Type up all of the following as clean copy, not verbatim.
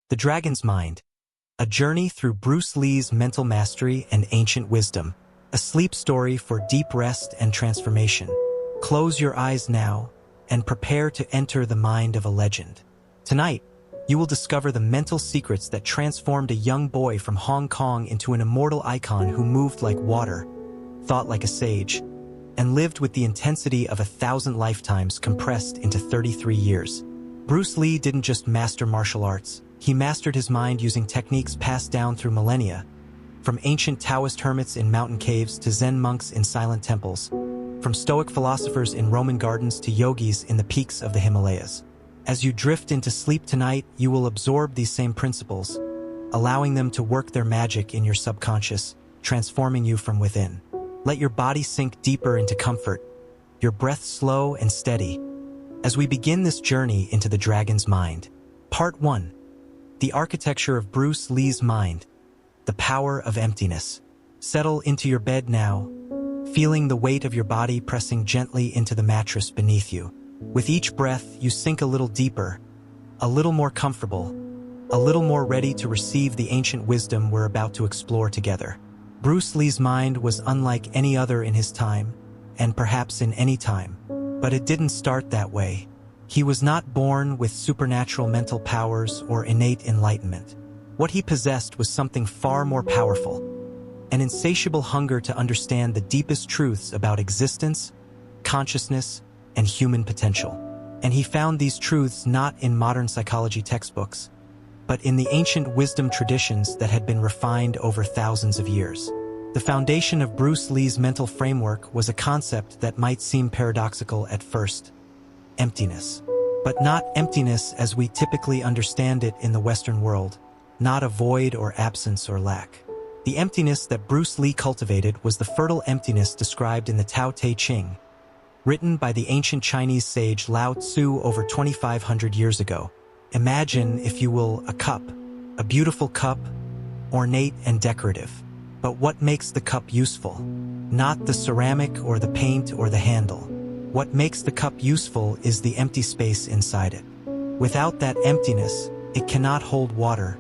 The Dragon's Mind, a journey through Bruce Lee's mental mastery and ancient wisdom, a sleep story for deep rest and transformation. Close your eyes now and prepare to enter the mind of a legend. Tonight, you will discover the mental secrets that transformed a young boy from Hong Kong into an immortal icon who moved like water, thought like a sage, and lived with the intensity of 1,000 lifetimes compressed into 33 years. Bruce Lee didn't just master martial arts. He mastered his mind using techniques passed down through millennia, from ancient Taoist hermits in mountain caves to Zen monks in silent temples, from Stoic philosophers in Roman gardens to yogis in the peaks of the Himalayas. As you drift into sleep tonight, you will absorb these same principles, allowing them to work their magic in your subconscious, transforming you from within. Let your body sink deeper into comfort, your breath slow and steady, as we begin this journey into the Dragon's Mind. Part 1. The architecture of Bruce Lee's mind, the power of emptiness. Settle into your bed now, feeling the weight of your body pressing gently into the mattress beneath you. With each breath, you sink a little deeper, a little more comfortable, a little more ready to receive the ancient wisdom we're about to explore together. Bruce Lee's mind was unlike any other in his time, and perhaps in any time. But it didn't start that way. He was not born with supernatural mental powers or innate enlightenment. What he possessed was something far more powerful, an insatiable hunger to understand the deepest truths about existence, consciousness, and human potential. And he found these truths not in modern psychology textbooks, but in the ancient wisdom traditions that had been refined over thousands of years. The foundation of Bruce Lee's mental framework was a concept that might seem paradoxical at first: emptiness. But not emptiness as we typically understand it in the Western world, not a void or absence or lack. The emptiness that Bruce Lee cultivated was the fertile emptiness described in the Tao Te Ching, written by the ancient Chinese sage Lao Tzu over 2,500 years ago. Imagine, if you will, a cup, a beautiful cup, ornate and decorative. But what makes the cup useful? Not the ceramic or the paint or the handle. What makes the cup useful is the empty space inside it. Without that emptiness, it cannot hold water,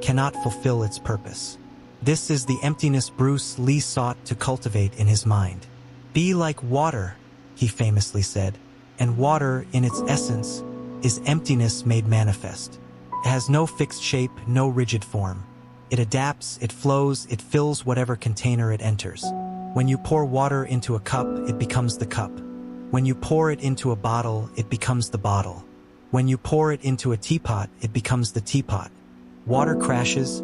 cannot fulfill its purpose. This is the emptiness Bruce Lee sought to cultivate in his mind. Be like water, he famously said, and water, in its essence, is emptiness made manifest. It has no fixed shape, no rigid form. It adapts, it flows, it fills whatever container it enters. When you pour water into a cup, it becomes the cup. When you pour it into a bottle, it becomes the bottle. When you pour it into a teapot, it becomes the teapot. Water crashes,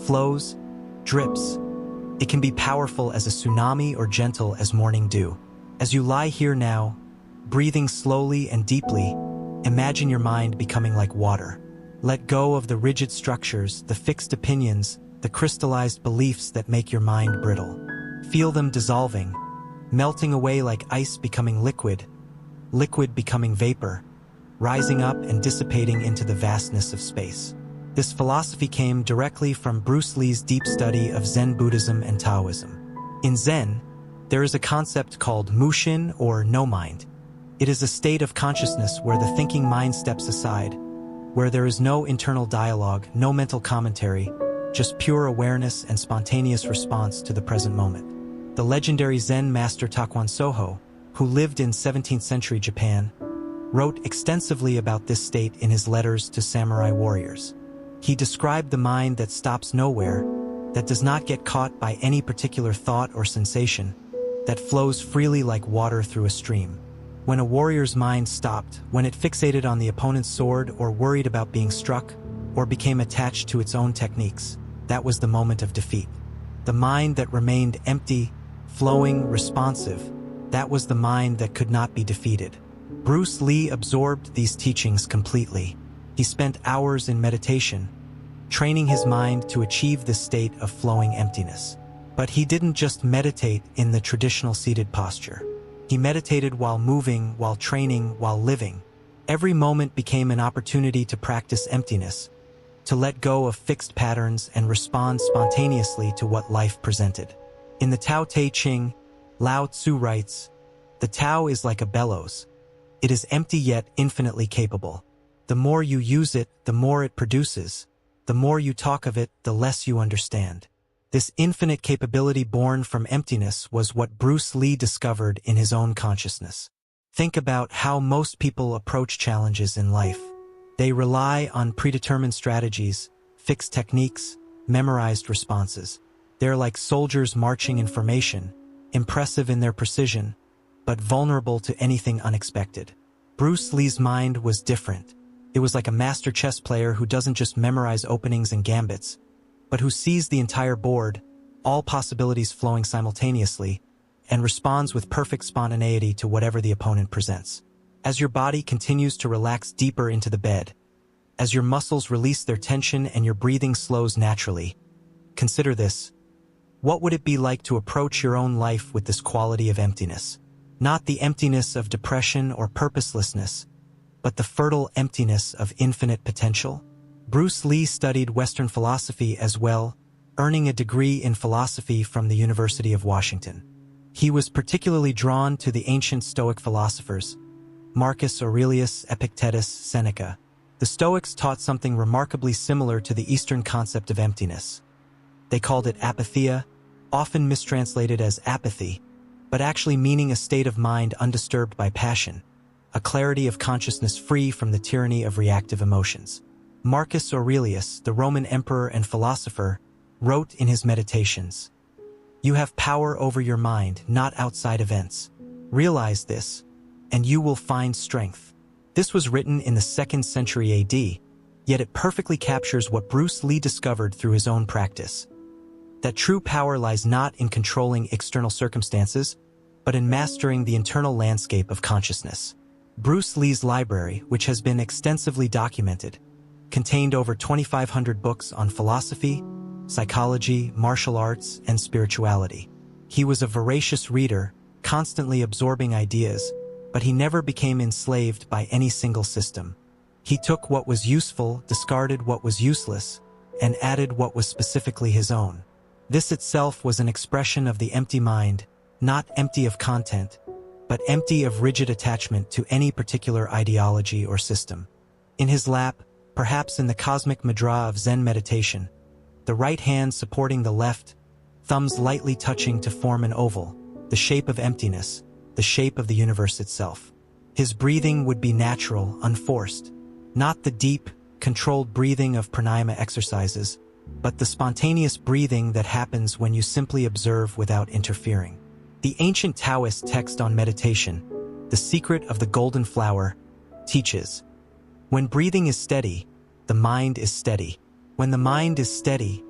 flows, drips. It can be powerful as a tsunami or gentle as morning dew. As you lie here now, breathing slowly and deeply, imagine your mind becoming like water. Let go of the rigid structures, the fixed opinions, the crystallized beliefs that make your mind brittle. Feel them dissolving, melting away like ice becoming liquid, liquid becoming vapor, rising up and dissipating into the vastness of space. This philosophy came directly from Bruce Lee's deep study of Zen Buddhism and Taoism. In Zen, there is a concept called mushin, or no mind. It is a state of consciousness where the thinking mind steps aside, where there is no internal dialogue, no mental commentary, just pure awareness and spontaneous response to the present moment. The legendary Zen master Takuan Soho, who lived in 17th century Japan, wrote extensively about this state in his letters to samurai warriors. He described the mind that stops nowhere, that does not get caught by any particular thought or sensation, that flows freely like water through a stream. When a warrior's mind stopped, when it fixated on the opponent's sword or worried about being struck, or became attached to its own techniques, that was the moment of defeat. The mind that remained empty, flowing, responsive, that was the mind that could not be defeated. Bruce Lee absorbed these teachings completely. He spent hours in meditation, training his mind to achieve this state of flowing emptiness. But he didn't just meditate in the traditional seated posture. He meditated while moving, while training, while living. Every moment became an opportunity to practice emptiness, to let go of fixed patterns and respond spontaneously to what life presented. In the Tao Te Ching, Lao Tzu writes, "The Tao is like a bellows. It is empty yet infinitely capable. The more you use it, the more it produces. The more you talk of it, the less you understand. This infinite capability born from emptiness was what Bruce Lee discovered in his own consciousness. Think about how most people approach challenges in life. They rely on predetermined strategies, fixed techniques, memorized responses. They're like soldiers marching in formation, impressive in their precision, but vulnerable to anything unexpected. Bruce Lee's mind was different. It was like a master chess player who doesn't just memorize openings and gambits, but who sees the entire board, all possibilities flowing simultaneously, and responds with perfect spontaneity to whatever the opponent presents. As your body continues to relax deeper into the bed, as your muscles release their tension and your breathing slows naturally, consider this. What would it be like to approach your own life with this quality of emptiness? Not the emptiness of depression or purposelessness, but the fertile emptiness of infinite potential? Bruce Lee studied Western philosophy as well, earning a degree in philosophy from the University of Washington. He was particularly drawn to the ancient Stoic philosophers, Marcus Aurelius, Epictetus, Seneca. The Stoics taught something remarkably similar to the Eastern concept of emptiness. They called it apatheia, often mistranslated as apathy, but actually meaning a state of mind undisturbed by passion, a clarity of consciousness free from the tyranny of reactive emotions. Marcus Aurelius, the Roman emperor and philosopher, wrote in his Meditations, "You have power over your mind, not outside events. Realize this, and you will find strength." This was written in the 2nd century AD, yet it perfectly captures what Bruce Lee discovered through his own practice. That true power lies not in controlling external circumstances, but in mastering the internal landscape of consciousness. Bruce Lee's library, which has been extensively documented, contained over 2,500 books on philosophy, psychology, martial arts, and spirituality. He was a voracious reader, constantly absorbing ideas, but he never became enslaved by any single system. He took what was useful, discarded what was useless, and added what was specifically his own. This itself was an expression of the empty mind, not empty of content, but empty of rigid attachment to any particular ideology or system. In his lap, perhaps in the cosmic mudra of Zen meditation, the right hand supporting the left, thumbs lightly touching to form an oval, the shape of emptiness, the shape of the universe itself. His breathing would be natural, unforced, not the deep, controlled breathing of pranayama exercises, but the spontaneous breathing that happens when you simply observe without interfering. The ancient Taoist text on meditation, The Secret of the Golden Flower, teaches, when breathing is steady, the mind is steady. When the mind is steady,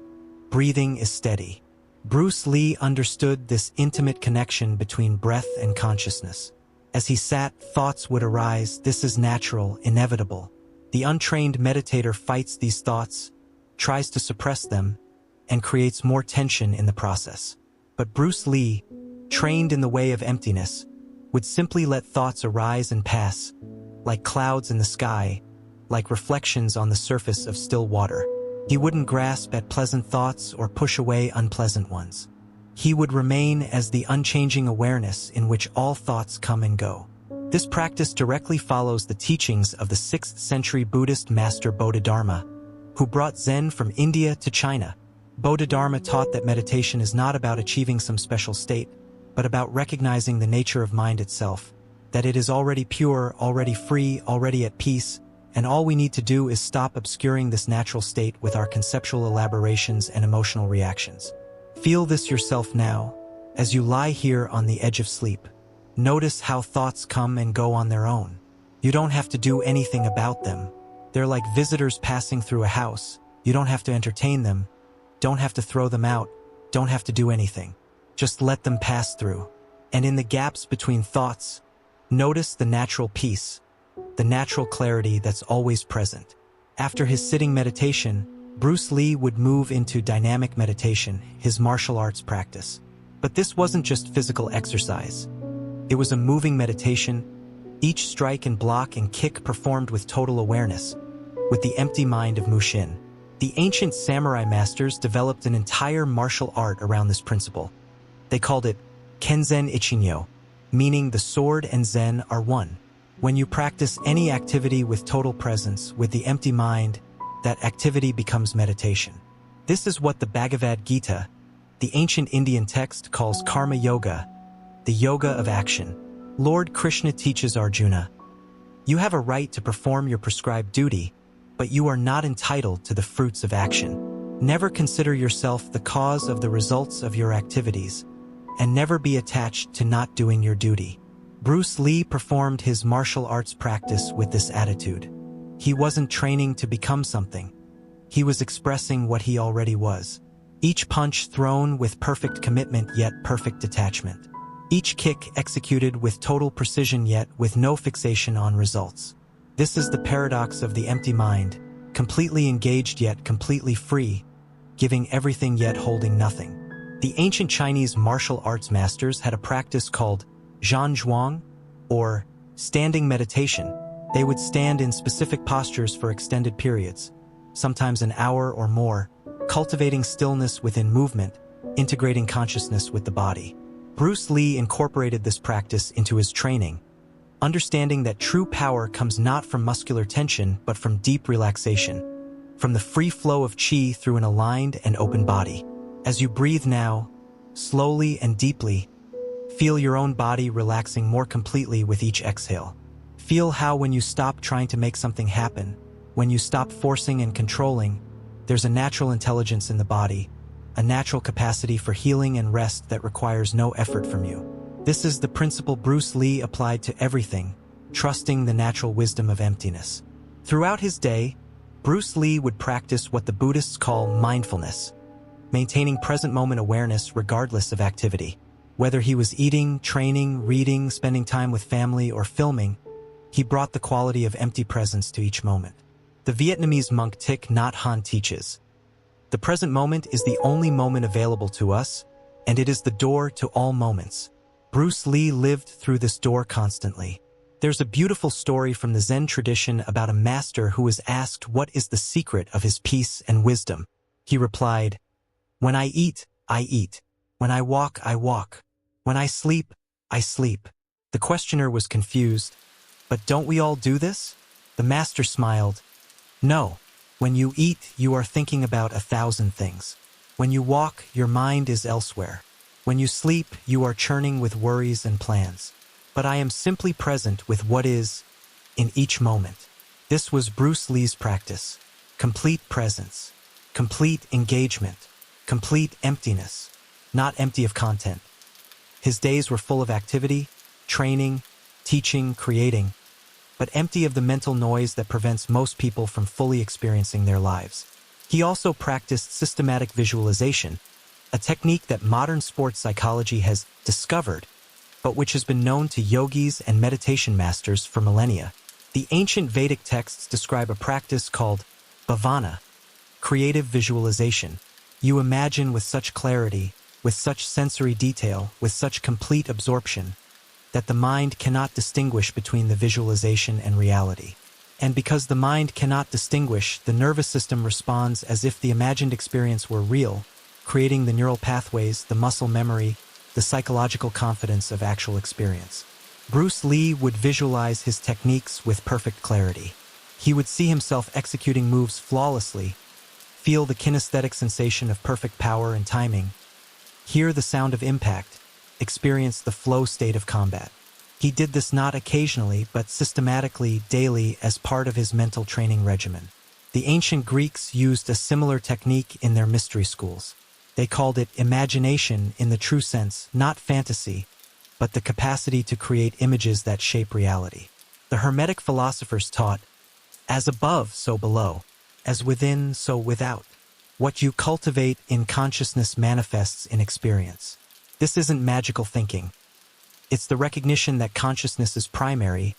breathing is steady. Bruce Lee understood this intimate connection between breath and consciousness. As he sat, thoughts would arise. This is natural, inevitable. The untrained meditator fights these thoughts, tries to suppress them, and creates more tension in the process. But Bruce Lee, trained in the way of emptiness, would simply let thoughts arise and pass, like clouds in the sky, like reflections on the surface of still water. He wouldn't grasp at pleasant thoughts or push away unpleasant ones. He would remain as the unchanging awareness in which all thoughts come and go. This practice directly follows the teachings of the 6th century Buddhist master Bodhidharma, who brought Zen from India to China. Bodhidharma taught that meditation is not about achieving some special state, but about recognizing the nature of mind itself, that it is already pure, already free, already at peace, and all we need to do is stop obscuring this natural state with our conceptual elaborations and emotional reactions. Feel this yourself now, as you lie here on the edge of sleep. Notice how thoughts come and go on their own. You don't have to do anything about them. They're like visitors passing through a house. You don't have to entertain them, don't have to throw them out, don't have to do anything. Just let them pass through. And in the gaps between thoughts, notice the natural peace, the natural clarity that's always present. After his sitting meditation, Bruce Lee would move into dynamic meditation, his martial arts practice. But this wasn't just physical exercise. It was a moving meditation, each strike and block and kick performed with total awareness, with the empty mind of Mushin. The ancient samurai masters developed an entire martial art around this principle. They called it Kenzen Ichinyo, meaning the sword and Zen are one. When you practice any activity with total presence, with the empty mind, that activity becomes meditation. This is what the Bhagavad Gita, the ancient Indian text, calls karma yoga, the yoga of action. Lord Krishna teaches Arjuna, "You have a right to perform your prescribed duty, but you are not entitled to the fruits of action. Never consider yourself the cause of the results of your activities, and never be attached to not doing your duty." Bruce Lee performed his martial arts practice with this attitude. He wasn't training to become something. He was expressing what he already was. Each punch thrown with perfect commitment yet perfect detachment. Each kick executed with total precision yet with no fixation on results. This is the paradox of the empty mind, completely engaged yet completely free, giving everything yet holding nothing. The ancient Chinese martial arts masters had a practice called Zhanzhuang, or standing meditation. They would stand in specific postures for extended periods, sometimes an hour or more, cultivating stillness within movement, integrating consciousness with the body. Bruce Lee incorporated this practice into his training, understanding that true power comes not from muscular tension but from deep relaxation, from the free flow of qi through an aligned and open body. As you breathe now, slowly and deeply, feel your own body relaxing more completely with each exhale. Feel how when you stop trying to make something happen, when you stop forcing and controlling, there's a natural intelligence in the body, a natural capacity for healing and rest that requires no effort from you. This is the principle Bruce Lee applied to everything, trusting the natural wisdom of emptiness. Throughout his day, Bruce Lee would practice what the Buddhists call mindfulness, maintaining present moment awareness regardless of activity. Whether he was eating, training, reading, spending time with family, or filming, he brought the quality of empty presence to each moment. The Vietnamese monk Thich Nhat Hanh teaches, "The present moment is the only moment available to us, and it is the door to all moments." Bruce Lee lived through this door constantly. There's a beautiful story from the Zen tradition about a master who was asked what is the secret of his peace and wisdom. He replied, "When I eat, I eat. When I walk, I walk. When I sleep, I sleep." The questioner was confused. "But don't we all do this?" The master smiled. "No. When you eat, you are thinking about 1,000 things. When you walk, your mind is elsewhere. When you sleep, you are churning with worries and plans. But I am simply present with what is, in each moment." This was Bruce Lee's practice. Complete presence, complete engagement, complete emptiness, not empty of content. His days were full of activity, training, teaching, creating, but empty of the mental noise that prevents most people from fully experiencing their lives. He also practiced systematic visualization, a technique that modern sports psychology has discovered, but which has been known to yogis and meditation masters for millennia. The ancient Vedic texts describe a practice called bhavana, creative visualization. You imagine with such clarity, with such sensory detail, with such complete absorption, that the mind cannot distinguish between the visualization and reality. And because the mind cannot distinguish, the nervous system responds as if the imagined experience were real, creating the neural pathways, the muscle memory, the psychological confidence of actual experience. Bruce Lee would visualize his techniques with perfect clarity. He would see himself executing moves flawlessly, feel the kinesthetic sensation of perfect power and timing, hear the sound of impact, experience the flow state of combat. He did this not occasionally, but systematically, daily, as part of his mental training regimen. The ancient Greeks used a similar technique in their mystery schools. They called it imagination in the true sense, not fantasy, but the capacity to create images that shape reality. The Hermetic philosophers taught, "As above, so below. As within, so without. What you cultivate in consciousness manifests in experience." This isn't magical thinking. It's the recognition that consciousness is primary,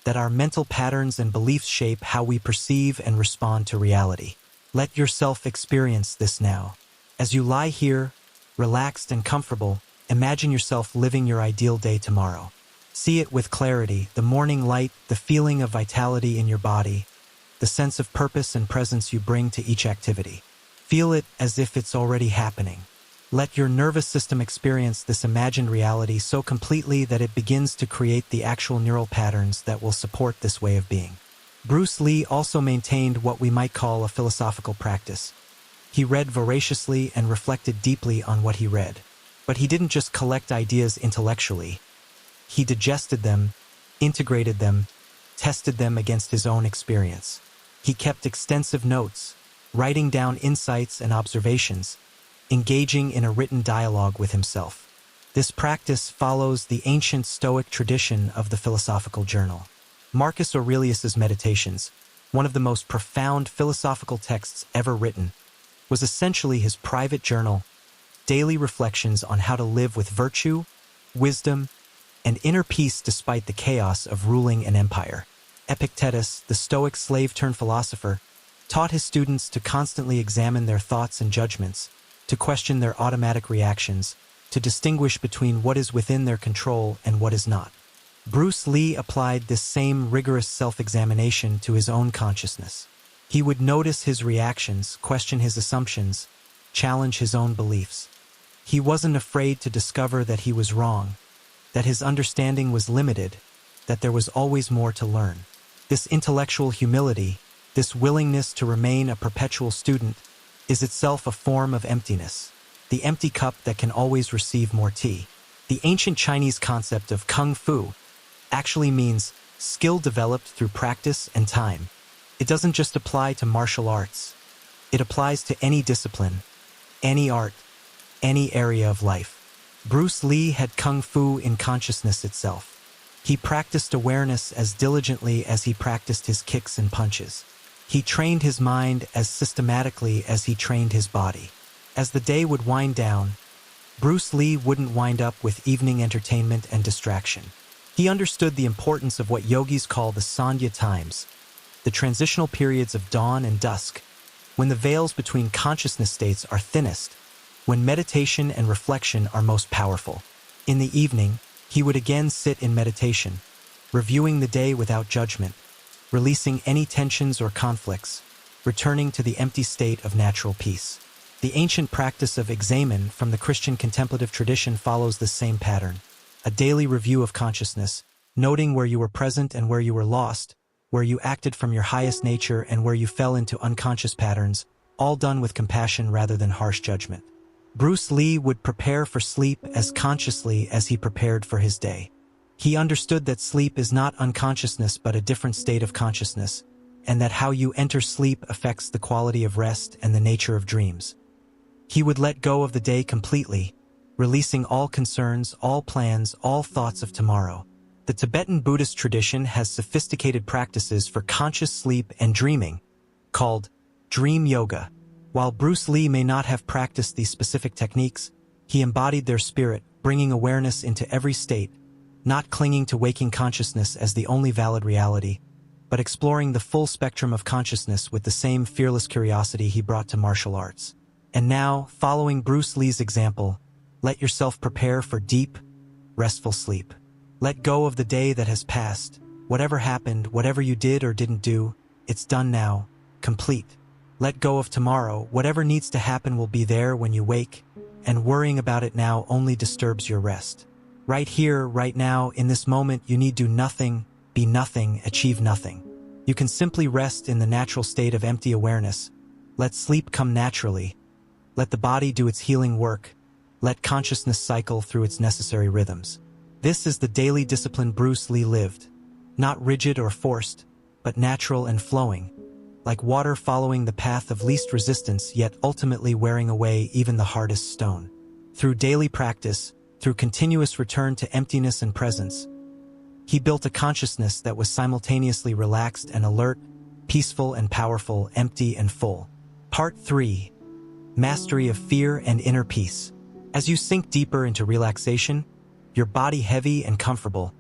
that our mental patterns and beliefs shape how we perceive and respond to reality. Let yourself experience this now. As you lie here, relaxed and comfortable, imagine yourself living your ideal day tomorrow. See it with clarity, the morning light, the feeling of vitality in your body, the sense of purpose and presence you bring to each activity. Feel it as if it's already happening. Let your nervous system experience this imagined reality so completely that it begins to create the actual neural patterns that will support this way of being. Bruce Lee also maintained what we might call a philosophical practice. He read voraciously and reflected deeply on what he read. But he didn't just collect ideas intellectually. He digested them, integrated them, tested them against his own experience. He kept extensive notes, writing down insights and observations, engaging in a written dialogue with himself. This practice follows the ancient Stoic tradition of the philosophical journal. Marcus Aurelius's Meditations, one of the most profound philosophical texts ever written, was essentially his private journal, daily reflections on how to live with virtue, wisdom, and inner peace despite the chaos of ruling an empire. Epictetus, the Stoic slave-turned-philosopher, taught his students to constantly examine their thoughts and judgments, to question their automatic reactions, to distinguish between what is within their control and what is not. Bruce Lee applied this same rigorous self-examination to his own consciousness. He would notice his reactions, question his assumptions, challenge his own beliefs. He wasn't afraid to discover that he was wrong, that his understanding was limited, that there was always more to learn. This intellectual humility, this willingness to remain a perpetual student, is itself a form of emptiness, the empty cup that can always receive more tea. The ancient Chinese concept of kung fu actually means skill developed through practice and time. It doesn't just apply to martial arts. It applies to any discipline, any art, any area of life. Bruce Lee had kung fu in consciousness itself. He practiced awareness as diligently as he practiced his kicks and punches. He trained his mind as systematically as he trained his body. As the day would wind down, Bruce Lee wouldn't wind up with evening entertainment and distraction. He understood the importance of what yogis call the Sandhya times, the transitional periods of dawn and dusk, when the veils between consciousness states are thinnest, when meditation and reflection are most powerful. In the evening, he would again sit in meditation, reviewing the day without judgment, releasing any tensions or conflicts, returning to the empty state of natural peace. The ancient practice of examen from the Christian contemplative tradition follows the same pattern. A daily review of consciousness, noting where you were present and where you were lost, where you acted from your highest nature and where you fell into unconscious patterns, all done with compassion rather than harsh judgment. Bruce Lee would prepare for sleep as consciously as he prepared for his day. He understood that sleep is not unconsciousness but a different state of consciousness, and that how you enter sleep affects the quality of rest and the nature of dreams. He would let go of the day completely, releasing all concerns, all plans, all thoughts of tomorrow. The Tibetan Buddhist tradition has sophisticated practices for conscious sleep and dreaming, called dream yoga. While Bruce Lee may not have practiced these specific techniques, he embodied their spirit, bringing awareness into every state, not clinging to waking consciousness as the only valid reality, but exploring the full spectrum of consciousness with the same fearless curiosity he brought to martial arts. And now, following Bruce Lee's example, let yourself prepare for deep, restful sleep. Let go of the day that has passed. Whatever happened, whatever you did or didn't do, it's done now, complete. Let go of tomorrow. Whatever needs to happen will be there when you wake, and worrying about it now only disturbs your rest. Right here, right now, in this moment, you need do nothing, be nothing, achieve nothing. You can simply rest in the natural state of empty awareness. Let sleep come naturally. Let the body do its healing work. Let consciousness cycle through its necessary rhythms. This is the daily discipline Bruce Lee lived. Not rigid or forced, but natural and flowing. Like water following the path of least resistance, yet ultimately wearing away even the hardest stone. Through daily practice, through continuous return to emptiness and presence, he built a consciousness that was simultaneously relaxed and alert, peaceful and powerful, empty and full. Part 3. Mastery of Fear and Inner Peace. As you sink deeper into relaxation, your body heavy and comfortable,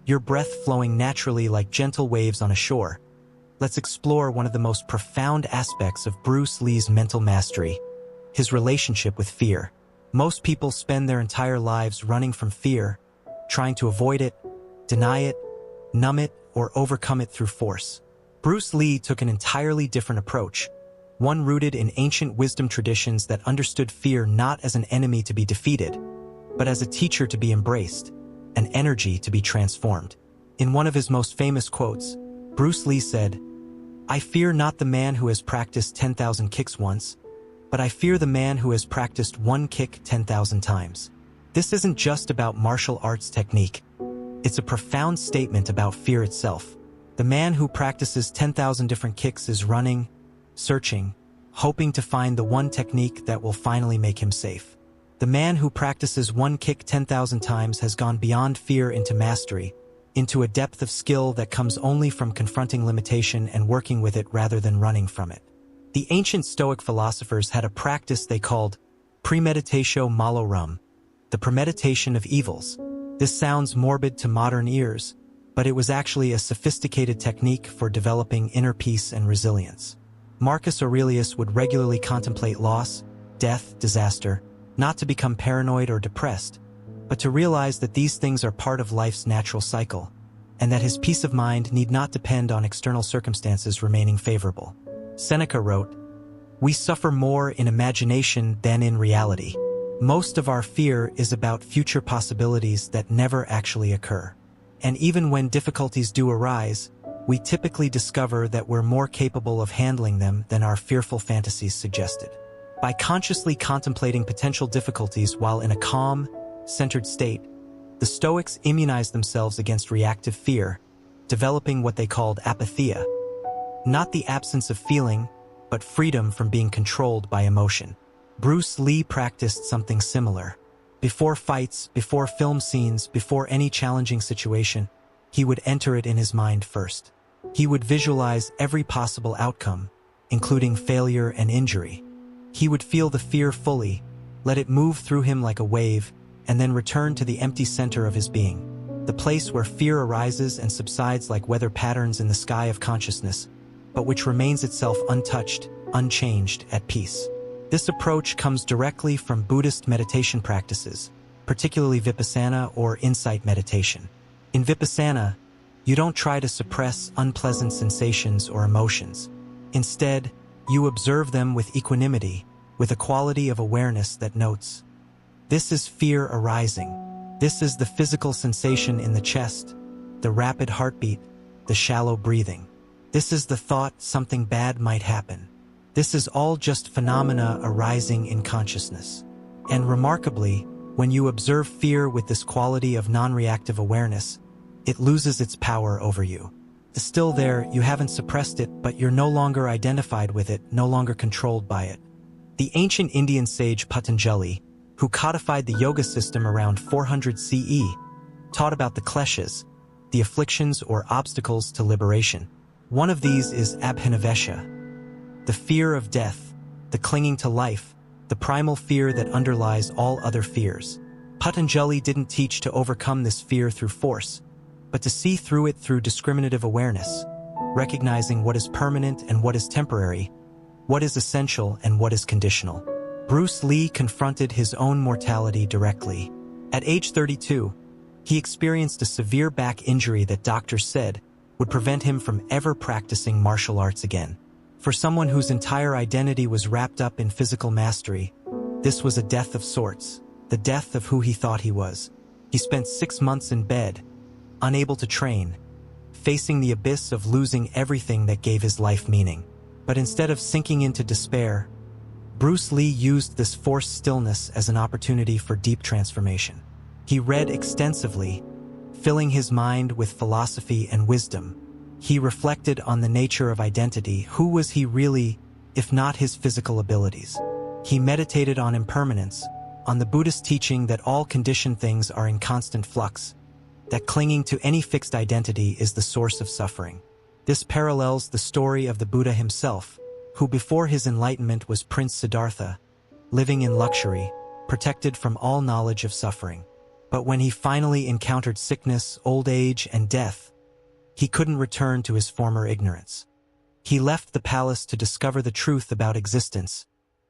your breath flowing naturally like gentle waves on a shore, let's explore one of the most profound aspects of Bruce Lee's mental mastery, his relationship with fear. Most people spend their entire lives running from fear, trying to avoid it, deny it, numb it, or overcome it through force. Bruce Lee took an entirely different approach, one rooted in ancient wisdom traditions that understood fear not as an enemy to be defeated, but as a teacher to be embraced, an energy to be transformed. In one of his most famous quotes, Bruce Lee said, I fear not the man who has practiced 10,000 kicks once, but I fear the man who has practiced one kick 10,000 times. This isn't just about martial arts technique. It's a profound statement about fear itself. The man who practices 10,000 different kicks is running, searching, hoping to find the one technique that will finally make him safe. The man who practices one kick 10,000 times has gone beyond fear into mastery, into a depth of skill that comes only from confronting limitation and working with it rather than running from it. The ancient Stoic philosophers had a practice they called premeditatio malorum, the premeditation of evils. This sounds morbid to modern ears, but it was actually a sophisticated technique for developing inner peace and resilience. Marcus Aurelius would regularly contemplate loss, death, disaster, not to become paranoid or depressed, but to realize that these things are part of life's natural cycle, and that his peace of mind need not depend on external circumstances remaining favorable. Seneca wrote, "We suffer more in imagination than in reality." Most of our fear is about future possibilities that never actually occur. And even when difficulties do arise, we typically discover that we're more capable of handling them than our fearful fantasies suggested. By consciously contemplating potential difficulties while in a calm, centered state, the Stoics immunized themselves against reactive fear, developing what they called apatheia. Not the absence of feeling, but freedom from being controlled by emotion. Bruce Lee practiced something similar. Before fights, before film scenes, before any challenging situation, he would enter it in his mind first. He would visualize every possible outcome, including failure and injury. He would feel the fear fully, let it move through him like a wave, and then return to the empty center of his being, the place where fear arises and subsides like weather patterns in the sky of consciousness, but which remains itself untouched, unchanged, at peace. This approach comes directly from Buddhist meditation practices, particularly Vipassana or insight meditation. In Vipassana, you don't try to suppress unpleasant sensations or emotions. Instead, you observe them with equanimity, with a quality of awareness that notes, "This is fear arising. This is the physical sensation in the chest, the rapid heartbeat, the shallow breathing. This is the thought something bad might happen. This is all just phenomena arising in consciousness." And remarkably, when you observe fear with this quality of non-reactive awareness, it loses its power over you. It's still there, you haven't suppressed it, but you're no longer identified with it, no longer controlled by it. The ancient Indian sage Patanjali, who codified the yoga system around 400 CE, taught about the kleshas, the afflictions or obstacles to liberation. One of these is abhinavesha, the fear of death, the clinging to life, the primal fear that underlies all other fears. Patanjali didn't teach to overcome this fear through force, but to see through it through discriminative awareness, recognizing what is permanent and what is temporary, what is essential and what is conditional. Bruce Lee confronted his own mortality directly. At age 32, he experienced a severe back injury that doctors said would prevent him from ever practicing martial arts again. For someone whose entire identity was wrapped up in physical mastery, this was a death of sorts, the death of who he thought he was. He spent 6 months in bed, unable to train, facing the abyss of losing everything that gave his life meaning. But instead of sinking into despair, Bruce Lee used this forced stillness as an opportunity for deep transformation. He read extensively, filling his mind with philosophy and wisdom. He reflected on the nature of identity. Who was he really, if not his physical abilities? He meditated on impermanence, on the Buddhist teaching that all conditioned things are in constant flux, that clinging to any fixed identity is the source of suffering. This parallels the story of the Buddha himself, who before his enlightenment was Prince Siddhartha, living in luxury, protected from all knowledge of suffering. But when he finally encountered sickness, old age, and death, he couldn't return to his former ignorance. He left the palace to discover the truth about existence,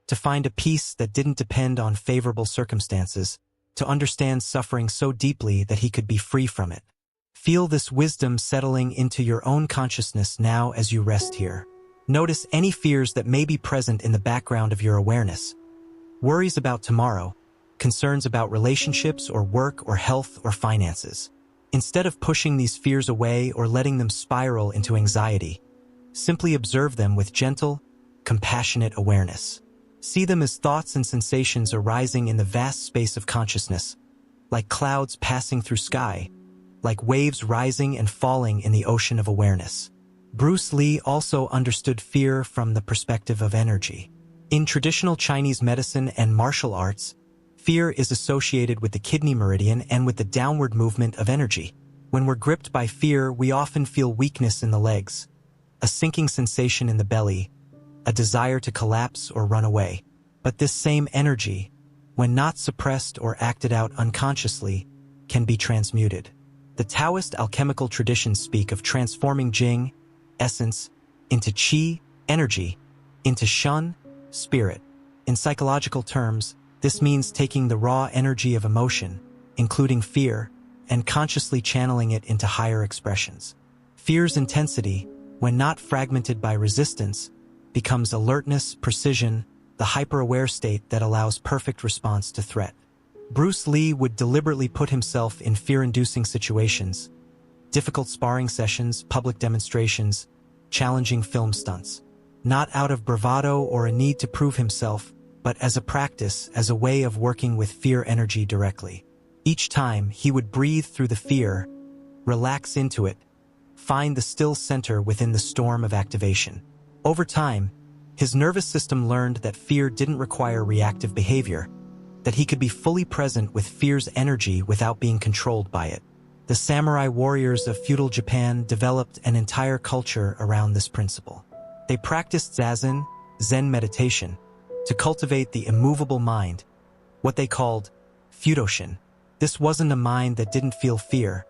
to find a peace that didn't depend on favorable circumstances, to understand suffering so deeply that he could be free from it. Feel this wisdom settling into your own consciousness now as you rest here. Notice any fears that may be present in the background of your awareness. Worries about tomorrow, concerns about relationships or work or health or finances. Instead of pushing these fears away or letting them spiral into anxiety, Simply observe them with gentle, compassionate awareness. See them as thoughts and sensations arising in the vast space of consciousness, like clouds passing through sky, like waves rising and falling in the ocean of awareness. Bruce Lee also understood fear from the perspective of energy. In traditional Chinese medicine and martial arts, fear is associated with the kidney meridian and with the downward movement of energy. When we're gripped by fear, we often feel weakness in the legs, a sinking sensation in the belly, a desire to collapse or run away. But this same energy, when not suppressed or acted out unconsciously, can be transmuted. The Taoist alchemical traditions speak of transforming Jing, essence, into Qi, energy, into Shun, spirit. In psychological terms, this means taking the raw energy of emotion, including fear, and consciously channeling it into higher expressions. Fear's intensity, when not fragmented by resistance, becomes alertness, precision, the hyper-aware state that allows perfect response to threat. Bruce Lee would deliberately put himself in fear-inducing situations, difficult sparring sessions, public demonstrations, challenging film stunts. Not out of bravado or a need to prove himself, but as a practice, as a way of working with fear energy directly. Each time, he would breathe through the fear, relax into it, find the still center within the storm of activation. Over time, his nervous system learned that fear didn't require reactive behavior, that he could be fully present with fear's energy without being controlled by it. The samurai warriors of feudal Japan developed an entire culture around this principle. They practiced zazen, Zen meditation, to cultivate the immovable mind, what they called fudoshin. This wasn't a mind that didn't feel fear,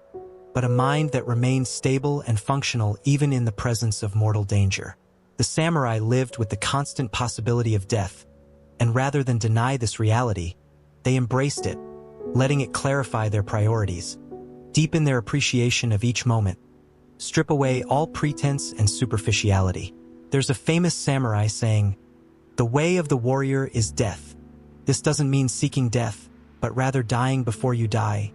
but a mind that remained stable and functional even in the presence of mortal danger. The samurai lived with the constant possibility of death, and rather than deny this reality, they embraced it, letting it clarify their priorities, deepen their appreciation of each moment, strip away all pretense and superficiality. There's a famous samurai saying, "The way of the warrior is death." This doesn't mean seeking death, but rather dying before you die,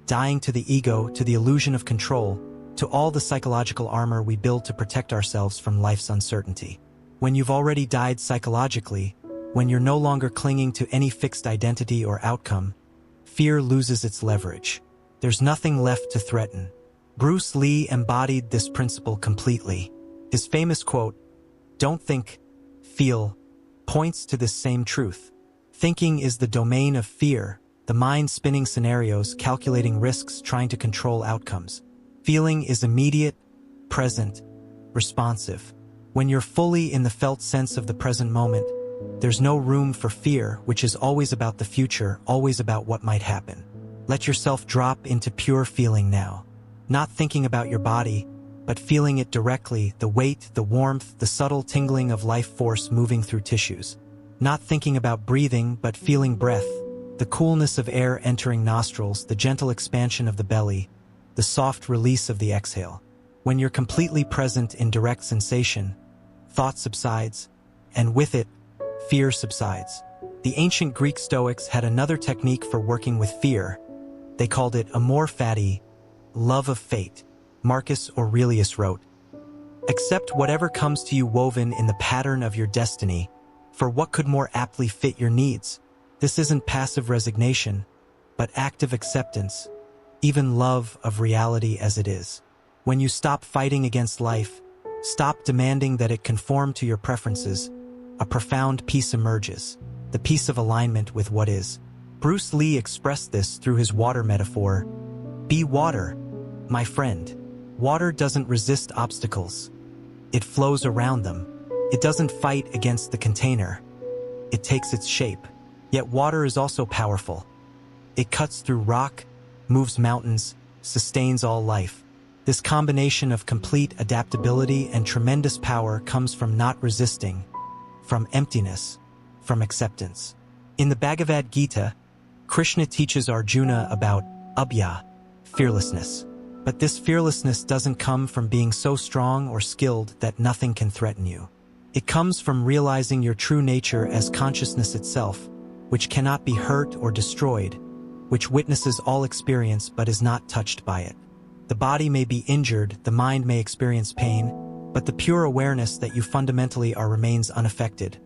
dying to the ego, to the illusion of control, to all the psychological armor we build to protect ourselves from life's uncertainty. When you've already died psychologically, when you're no longer clinging to any fixed identity or outcome, fear loses its leverage. There's nothing left to threaten. Bruce Lee embodied this principle completely. His famous quote, "Don't think, feel," points to this same truth. Thinking is the domain of fear, the mind spinning scenarios, calculating risks, trying to control outcomes. Feeling is immediate, present, responsive. When you're fully in the felt sense of the present moment, there's no room for fear, which is always about the future, always about what might happen. Let yourself drop into pure feeling now. Not thinking about your body, but feeling it directly, the weight, the warmth, the subtle tingling of life force moving through tissues. Not thinking about breathing, but feeling breath, the coolness of air entering nostrils, the gentle expansion of the belly, the soft release of the exhale. When you're completely present in direct sensation, thought subsides, and with it, fear subsides. The ancient Greek Stoics had another technique for working with fear. They called it amor fati, love of fate. Marcus Aurelius wrote, "Accept whatever comes to you woven in the pattern of your destiny, for what could more aptly fit your needs?" This isn't passive resignation, but active acceptance, even love of reality as it is. When you stop fighting against life, stop demanding that it conform to your preferences, a profound peace emerges, the peace of alignment with what is. Bruce Lee expressed this through his water metaphor. "Be water, my friend." Water doesn't resist obstacles. It flows around them. It doesn't fight against the container. It takes its shape. Yet water is also powerful. It cuts through rock, moves mountains, sustains all life. This combination of complete adaptability and tremendous power comes from not resisting, from emptiness, from acceptance. In the Bhagavad Gita, Krishna teaches Arjuna about abhya, fearlessness. But this fearlessness doesn't come from being so strong or skilled that nothing can threaten you. It comes from realizing your true nature as consciousness itself, which cannot be hurt or destroyed, which witnesses all experience but is not touched by it. The body may be injured, the mind may experience pain, but the pure awareness that you fundamentally are remains unaffected.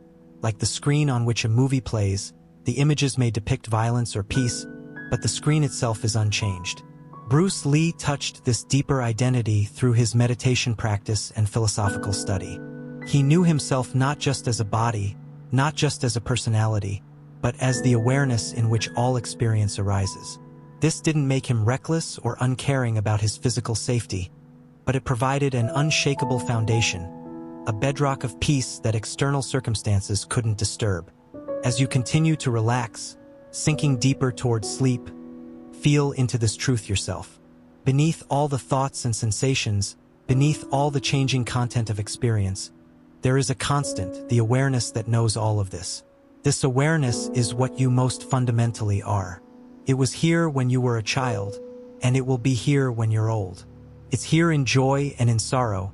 Like the screen on which a movie plays, the images may depict violence or peace, but the screen itself is unchanged. Bruce Lee touched this deeper identity through his meditation practice and philosophical study. He knew himself not just as a body, not just as a personality, but as the awareness in which all experience arises. This didn't make him reckless or uncaring about his physical safety, but it provided an unshakable foundation, a bedrock of peace that external circumstances couldn't disturb. As you continue to relax, sinking deeper towards sleep, feel into this truth yourself. Beneath all the thoughts and sensations, beneath all the changing content of experience, there is a constant, the awareness that knows all of this. This awareness is what you most fundamentally are. It was here when you were a child, and it will be here when you're old. It's here in joy and in sorrow,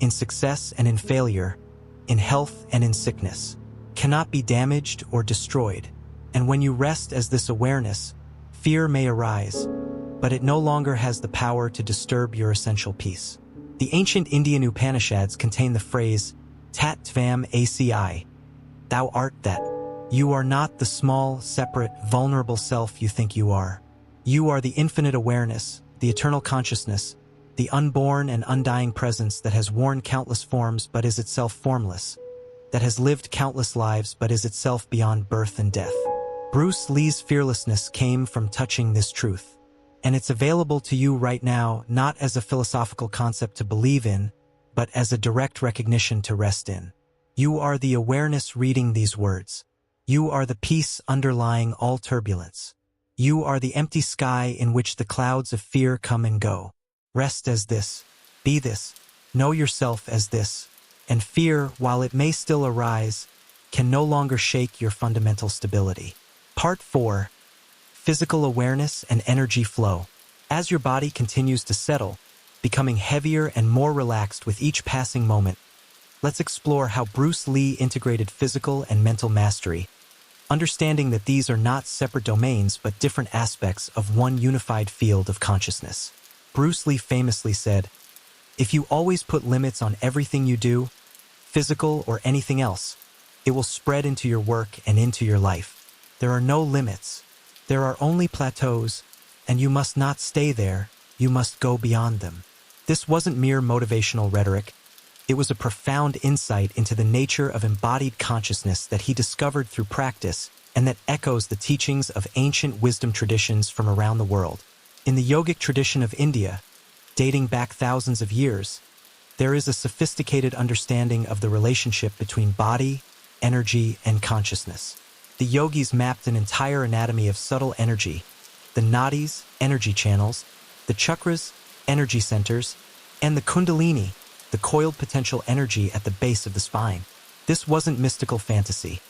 in success and in failure, in health and in sickness. Cannot be damaged or destroyed. And when you rest as this awareness, fear may arise, but it no longer has the power to disturb your essential peace. The ancient Indian Upanishads contain the phrase, Tat Tvam Asi, thou art that. You are not the small, separate, vulnerable self you think you are. You are the infinite awareness, the eternal consciousness, the unborn and undying presence that has worn countless forms but is itself formless, that has lived countless lives but is itself beyond birth and death. Bruce Lee's fearlessness came from touching this truth, and it's available to you right now not as a philosophical concept to believe in, but as a direct recognition to rest in. You are the awareness reading these words. You are the peace underlying all turbulence. You are the empty sky in which the clouds of fear come and go. Rest as this, be this, know yourself as this, and fear, while it may still arise, can no longer shake your fundamental stability. Part 4. Physical awareness and energy flow. As your body continues to settle, becoming heavier and more relaxed with each passing moment, let's explore how Bruce Lee integrated physical and mental mastery, understanding that these are not separate domains but different aspects of one unified field of consciousness. Bruce Lee famously said, "If you always put limits on everything you do, physical or anything else, it will spread into your work and into your life. There are no limits. There are only plateaus, and you must not stay there, you must go beyond them." This wasn't mere motivational rhetoric. It was a profound insight into the nature of embodied consciousness that he discovered through practice and that echoes the teachings of ancient wisdom traditions from around the world. In the yogic tradition of India, dating back thousands of years, there is a sophisticated understanding of the relationship between body, energy, and consciousness. The yogis mapped an entire anatomy of subtle energy, the nadis, energy channels, the chakras, energy centers, and the kundalini, the coiled potential energy at the base of the spine. This wasn't mystical fantasy.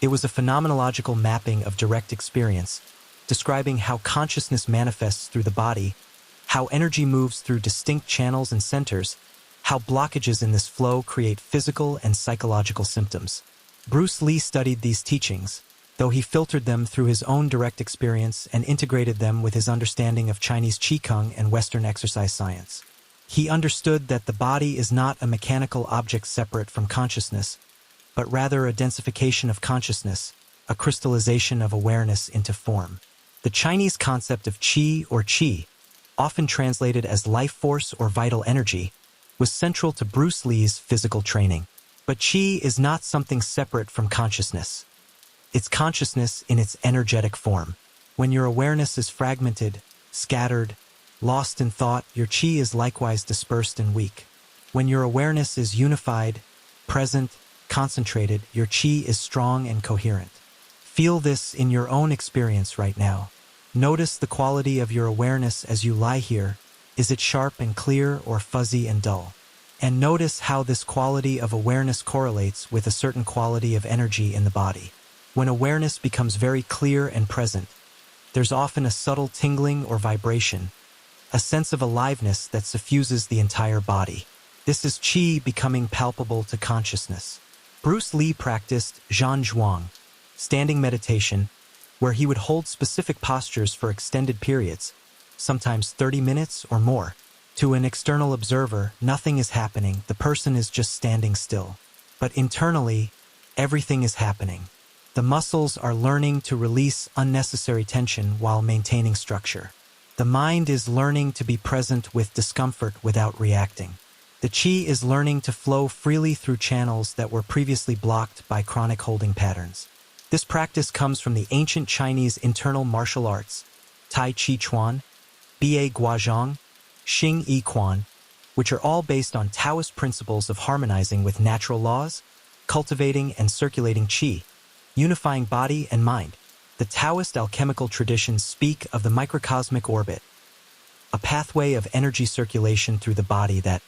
It was a phenomenological mapping of direct experience, describing how consciousness manifests through the body, how energy moves through distinct channels and centers, how blockages in this flow create physical and psychological symptoms. Bruce Lee studied these teachings, though he filtered them through his own direct experience and integrated them with his understanding of Chinese Qigong and Western exercise science. He understood that the body is not a mechanical object separate from consciousness, but rather a densification of consciousness, a crystallization of awareness into form. The Chinese concept of qi or qi, often translated as life force or vital energy, was central to Bruce Lee's physical training. But qi is not something separate from consciousness. It's consciousness in its energetic form. When your awareness is fragmented, scattered, lost in thought, your qi is likewise dispersed and weak. When your awareness is unified, present, concentrated, your qi is strong and coherent. Feel this in your own experience right now. Notice the quality of your awareness as you lie here. Is it sharp and clear or fuzzy and dull? And notice how this quality of awareness correlates with a certain quality of energy in the body. When awareness becomes very clear and present, there's often a subtle tingling or vibration, a sense of aliveness that suffuses the entire body. This is qi becoming palpable to consciousness. Bruce Lee practiced Zhanzhuang, standing meditation, where he would hold specific postures for extended periods, sometimes 30 minutes or more, To an external observer, nothing is happening, the person is just standing still. But internally, everything is happening. The muscles are learning to release unnecessary tension while maintaining structure. The mind is learning to be present with discomfort without reacting. The qi is learning to flow freely through channels that were previously blocked by chronic holding patterns. This practice comes from the ancient Chinese internal martial arts, Tai Chi Chuan, Ba Guazhong, Xing Yi Quan, which are all based on Taoist principles of harmonizing with natural laws, cultivating and circulating qi, unifying body and mind. The Taoist alchemical traditions speak of the microcosmic orbit, a pathway of energy circulation through the body that,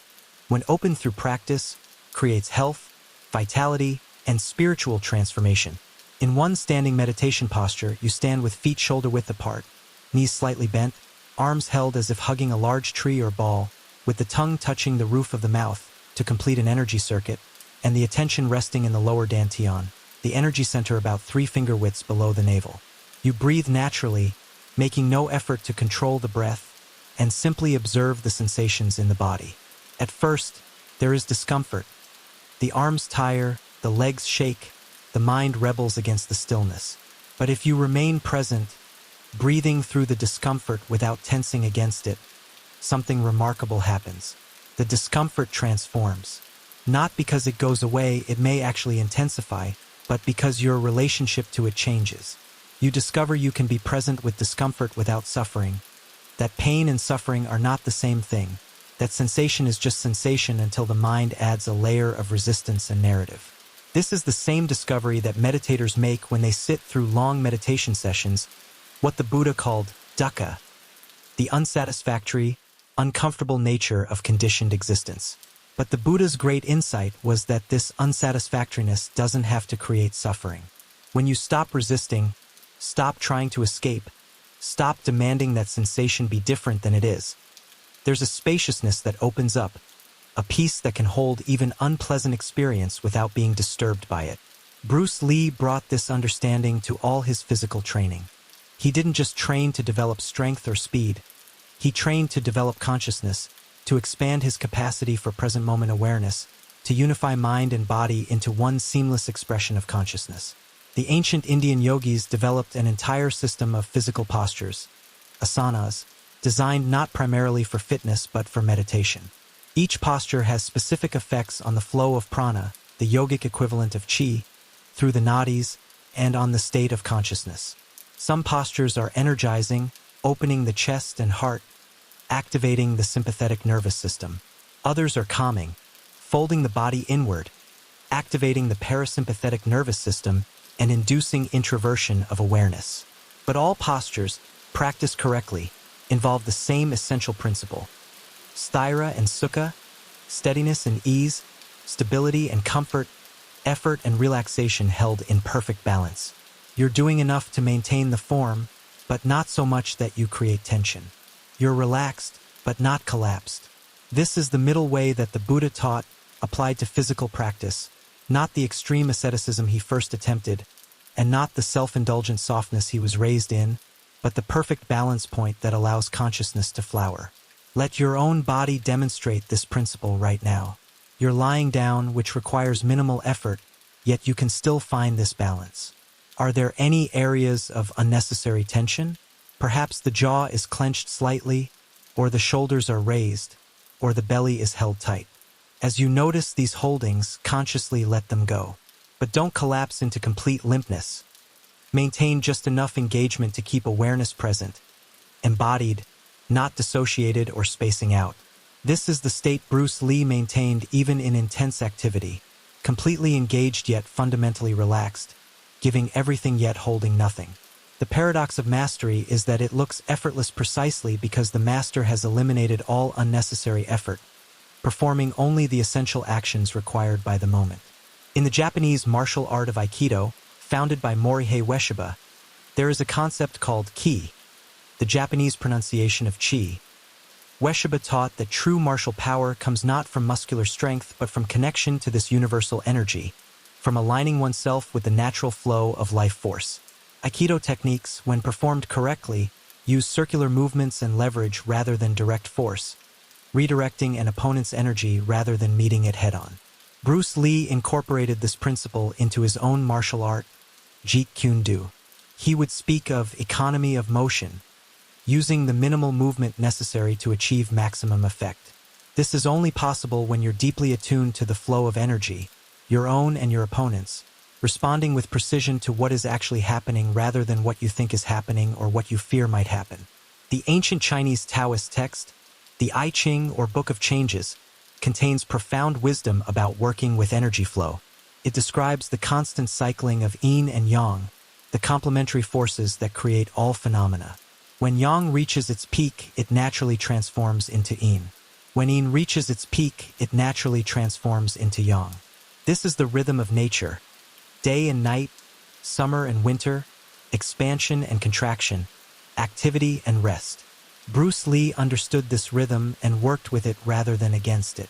when opened through practice, creates health, vitality, and spiritual transformation. In one standing meditation posture, you stand with feet shoulder-width apart, knees slightly bent, arms held as if hugging a large tree or ball, with the tongue touching the roof of the mouth to complete an energy circuit, and the attention resting in the lower dantian, the energy center about 3 finger widths below the navel. You breathe naturally, making no effort to control the breath, and simply observe the sensations in the body. At first, there is discomfort. The arms tire, the legs shake, the mind rebels against the stillness. But if you remain present, breathing through the discomfort without tensing against it, something remarkable happens. The discomfort transforms. Not because it goes away, it may actually intensify, but because your relationship to it changes. You discover you can be present with discomfort without suffering, that pain and suffering are not the same thing, that sensation is just sensation until the mind adds a layer of resistance and narrative. This is the same discovery that meditators make when they sit through long meditation sessions, what the Buddha called dukkha, the unsatisfactory, uncomfortable nature of conditioned existence. But the Buddha's great insight was that this unsatisfactoriness doesn't have to create suffering. When you stop resisting, stop trying to escape, stop demanding that sensation be different than it is, there's a spaciousness that opens up, a peace that can hold even unpleasant experience without being disturbed by it. Bruce Lee brought this understanding to all his physical training. He didn't just train to develop strength or speed. He trained to develop consciousness, to expand his capacity for present moment awareness, to unify mind and body into one seamless expression of consciousness. The ancient Indian yogis developed an entire system of physical postures, asanas, designed not primarily for fitness but for meditation. Each posture has specific effects on the flow of prana, the yogic equivalent of qi, through the nadis, and on the state of consciousness. Some postures are energizing, opening the chest and heart, activating the sympathetic nervous system. Others are calming, folding the body inward, activating the parasympathetic nervous system, and inducing introversion of awareness. But all postures, practiced correctly, involve the same essential principle: sthira and sukha, steadiness and ease, stability and comfort, effort and relaxation held in perfect balance. You're doing enough to maintain the form, but not so much that you create tension. You're relaxed, but not collapsed. This is the middle way that the Buddha taught, applied to physical practice, not the extreme asceticism he first attempted, and not the self-indulgent softness he was raised in, but the perfect balance point that allows consciousness to flower. Let your own body demonstrate this principle right now. You're lying down, which requires minimal effort, yet you can still find this balance. Are there any areas of unnecessary tension? Perhaps the jaw is clenched slightly, or the shoulders are raised, or the belly is held tight. As you notice these holdings, consciously let them go. But don't collapse into complete limpness. Maintain just enough engagement to keep awareness present, embodied, not dissociated or spacing out. This is the state Bruce Lee maintained even in intense activity, completely engaged yet fundamentally relaxed, giving everything yet holding nothing. The paradox of mastery is that it looks effortless precisely because the master has eliminated all unnecessary effort, performing only the essential actions required by the moment. In the Japanese martial art of Aikido, founded by Morihei Ueshiba, there is a concept called ki, the Japanese pronunciation of chi. Ueshiba taught that true martial power comes not from muscular strength but from connection to this universal energy, from aligning oneself with the natural flow of life force. Aikido techniques, when performed correctly, use circular movements and leverage rather than direct force, redirecting an opponent's energy rather than meeting it head-on. Bruce Lee incorporated this principle into his own martial art, Jeet Kune Do. He would speak of economy of motion, using the minimal movement necessary to achieve maximum effect. This is only possible when you're deeply attuned to the flow of energy, your own and your opponent's, responding with precision to what is actually happening rather than what you think is happening or what you fear might happen. The ancient Chinese Taoist text, the I Ching or Book of Changes, contains profound wisdom about working with energy flow. It describes the constant cycling of yin and yang, the complementary forces that create all phenomena. When yang reaches its peak, it naturally transforms into yin. When yin reaches its peak, it naturally transforms into yang. This is the rhythm of nature. Day and night, summer and winter, expansion and contraction, activity and rest. Bruce Lee understood this rhythm and worked with it rather than against it.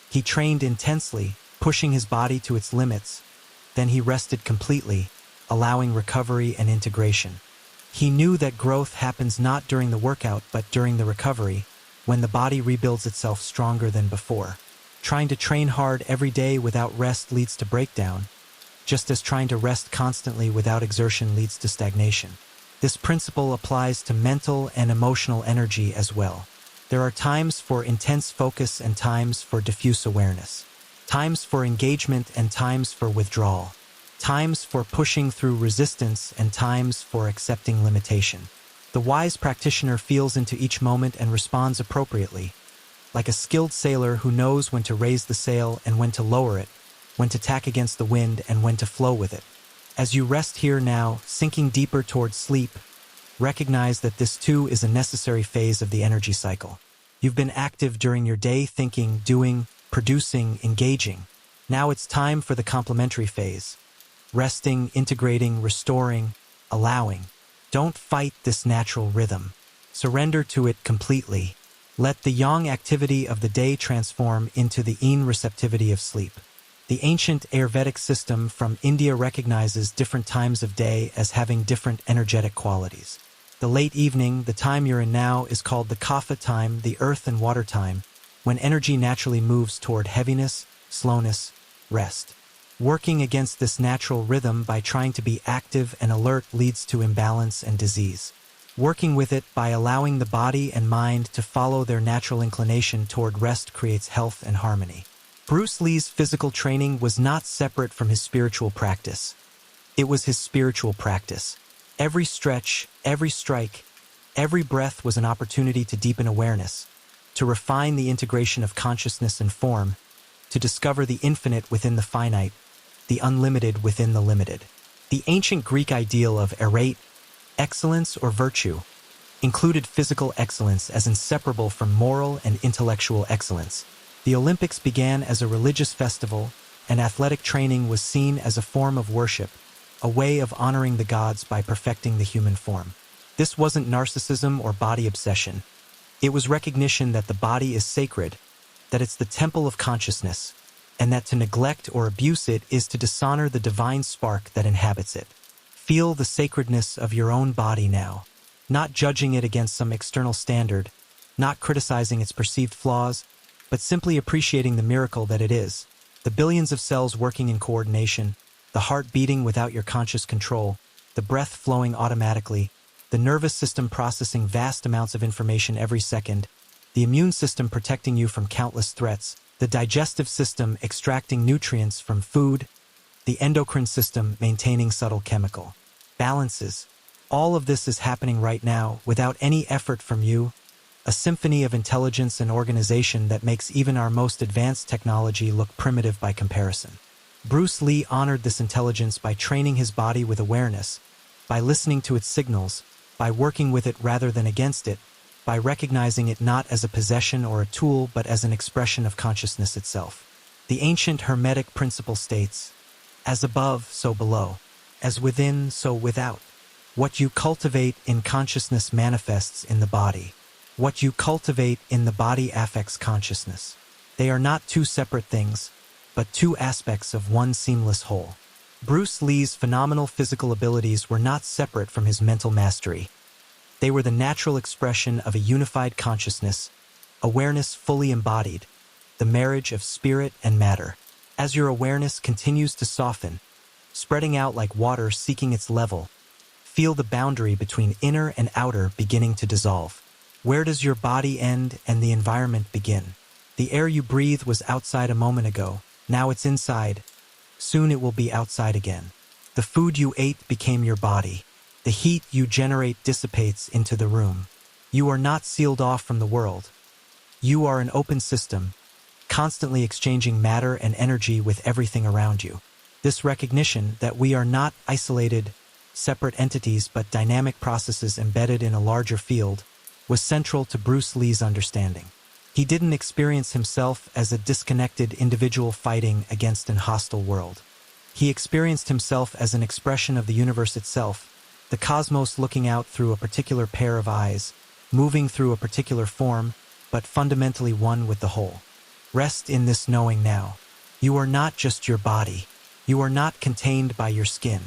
He trained intensely, pushing his body to its limits. Then he rested completely, allowing recovery and integration. He knew that growth happens not during the workout but during the recovery, when the body rebuilds itself stronger than before. Trying to train hard every day without rest leads to breakdown, just as trying to rest constantly without exertion leads to stagnation. This principle applies to mental and emotional energy as well. There are times for intense focus and times for diffuse awareness. Times for engagement and times for withdrawal. Times for pushing through resistance and times for accepting limitation. The wise practitioner feels into each moment and responds appropriately, like a skilled sailor who knows when to raise the sail and when to lower it, when to tack against the wind and when to flow with it. As you rest here now, sinking deeper towards sleep, recognize that this too is a necessary phase of the energy cycle. You've been active during your day, thinking, doing, producing, engaging. Now it's time for the complementary phase. Resting, integrating, restoring, allowing. Don't fight this natural rhythm. Surrender to it completely. Let the yang activity of the day transform into the yin receptivity of sleep. The ancient Ayurvedic system from India recognizes different times of day as having different energetic qualities. The late evening, the time you're in now, is called the kapha time, the earth and water time, when energy naturally moves toward heaviness, slowness, rest. Working against this natural rhythm by trying to be active and alert leads to imbalance and disease. Working with it by allowing the body and mind to follow their natural inclination toward rest creates health and harmony. Bruce Lee's physical training was not separate from his spiritual practice. It was his spiritual practice. Every stretch, every strike, every breath was an opportunity to deepen awareness, to refine the integration of consciousness and form, to discover the infinite within the finite, the unlimited within the limited. The ancient Greek ideal of arete, excellence or virtue, included physical excellence as inseparable from moral and intellectual excellence. The Olympics began as a religious festival, and athletic training was seen as a form of worship, a way of honoring the gods by perfecting the human form. This wasn't narcissism or body obsession. It was recognition that the body is sacred, that it's the temple of consciousness, and that to neglect or abuse it is to dishonor the divine spark that inhabits it. Feel the sacredness of your own body now, not judging it against some external standard, not criticizing its perceived flaws, but simply appreciating the miracle that it is, the billions of cells working in coordination, the heart beating without your conscious control, the breath flowing automatically, the nervous system processing vast amounts of information every second, the immune system protecting you from countless threats, the digestive system extracting nutrients from food, the endocrine system maintaining subtle chemical balances. All of this is happening right now without any effort from you, a symphony of intelligence and organization that makes even our most advanced technology look primitive by comparison. Bruce Lee honored this intelligence by training his body with awareness, by listening to its signals, by working with it rather than against it, by recognizing it not as a possession or a tool but as an expression of consciousness itself. The ancient Hermetic principle states, "As above, so below. As within, so without. What you cultivate in consciousness manifests in the body. What you cultivate in the body affects consciousness. They are not two separate things, but two aspects of one seamless whole." Bruce Lee's phenomenal physical abilities were not separate from his mental mastery. They were the natural expression of a unified consciousness, awareness fully embodied, the marriage of spirit and matter. As your awareness continues to soften, spreading out like water seeking its level, feel the boundary between inner and outer beginning to dissolve. Where does your body end and the environment begin? The air you breathe was outside a moment ago. Now it's inside. Soon it will be outside again. The food you ate became your body. The heat you generate dissipates into the room. You are not sealed off from the world. You are an open system, constantly exchanging matter and energy with everything around you. This recognition that we are not isolated, separate entities but dynamic processes embedded in a larger field was central to Bruce Lee's understanding. He didn't experience himself as a disconnected individual fighting against an hostile world. He experienced himself as an expression of the universe itself, the cosmos looking out through a particular pair of eyes, moving through a particular form, but fundamentally one with the whole. Rest in this knowing now. You are not just your body. You are not contained by your skin.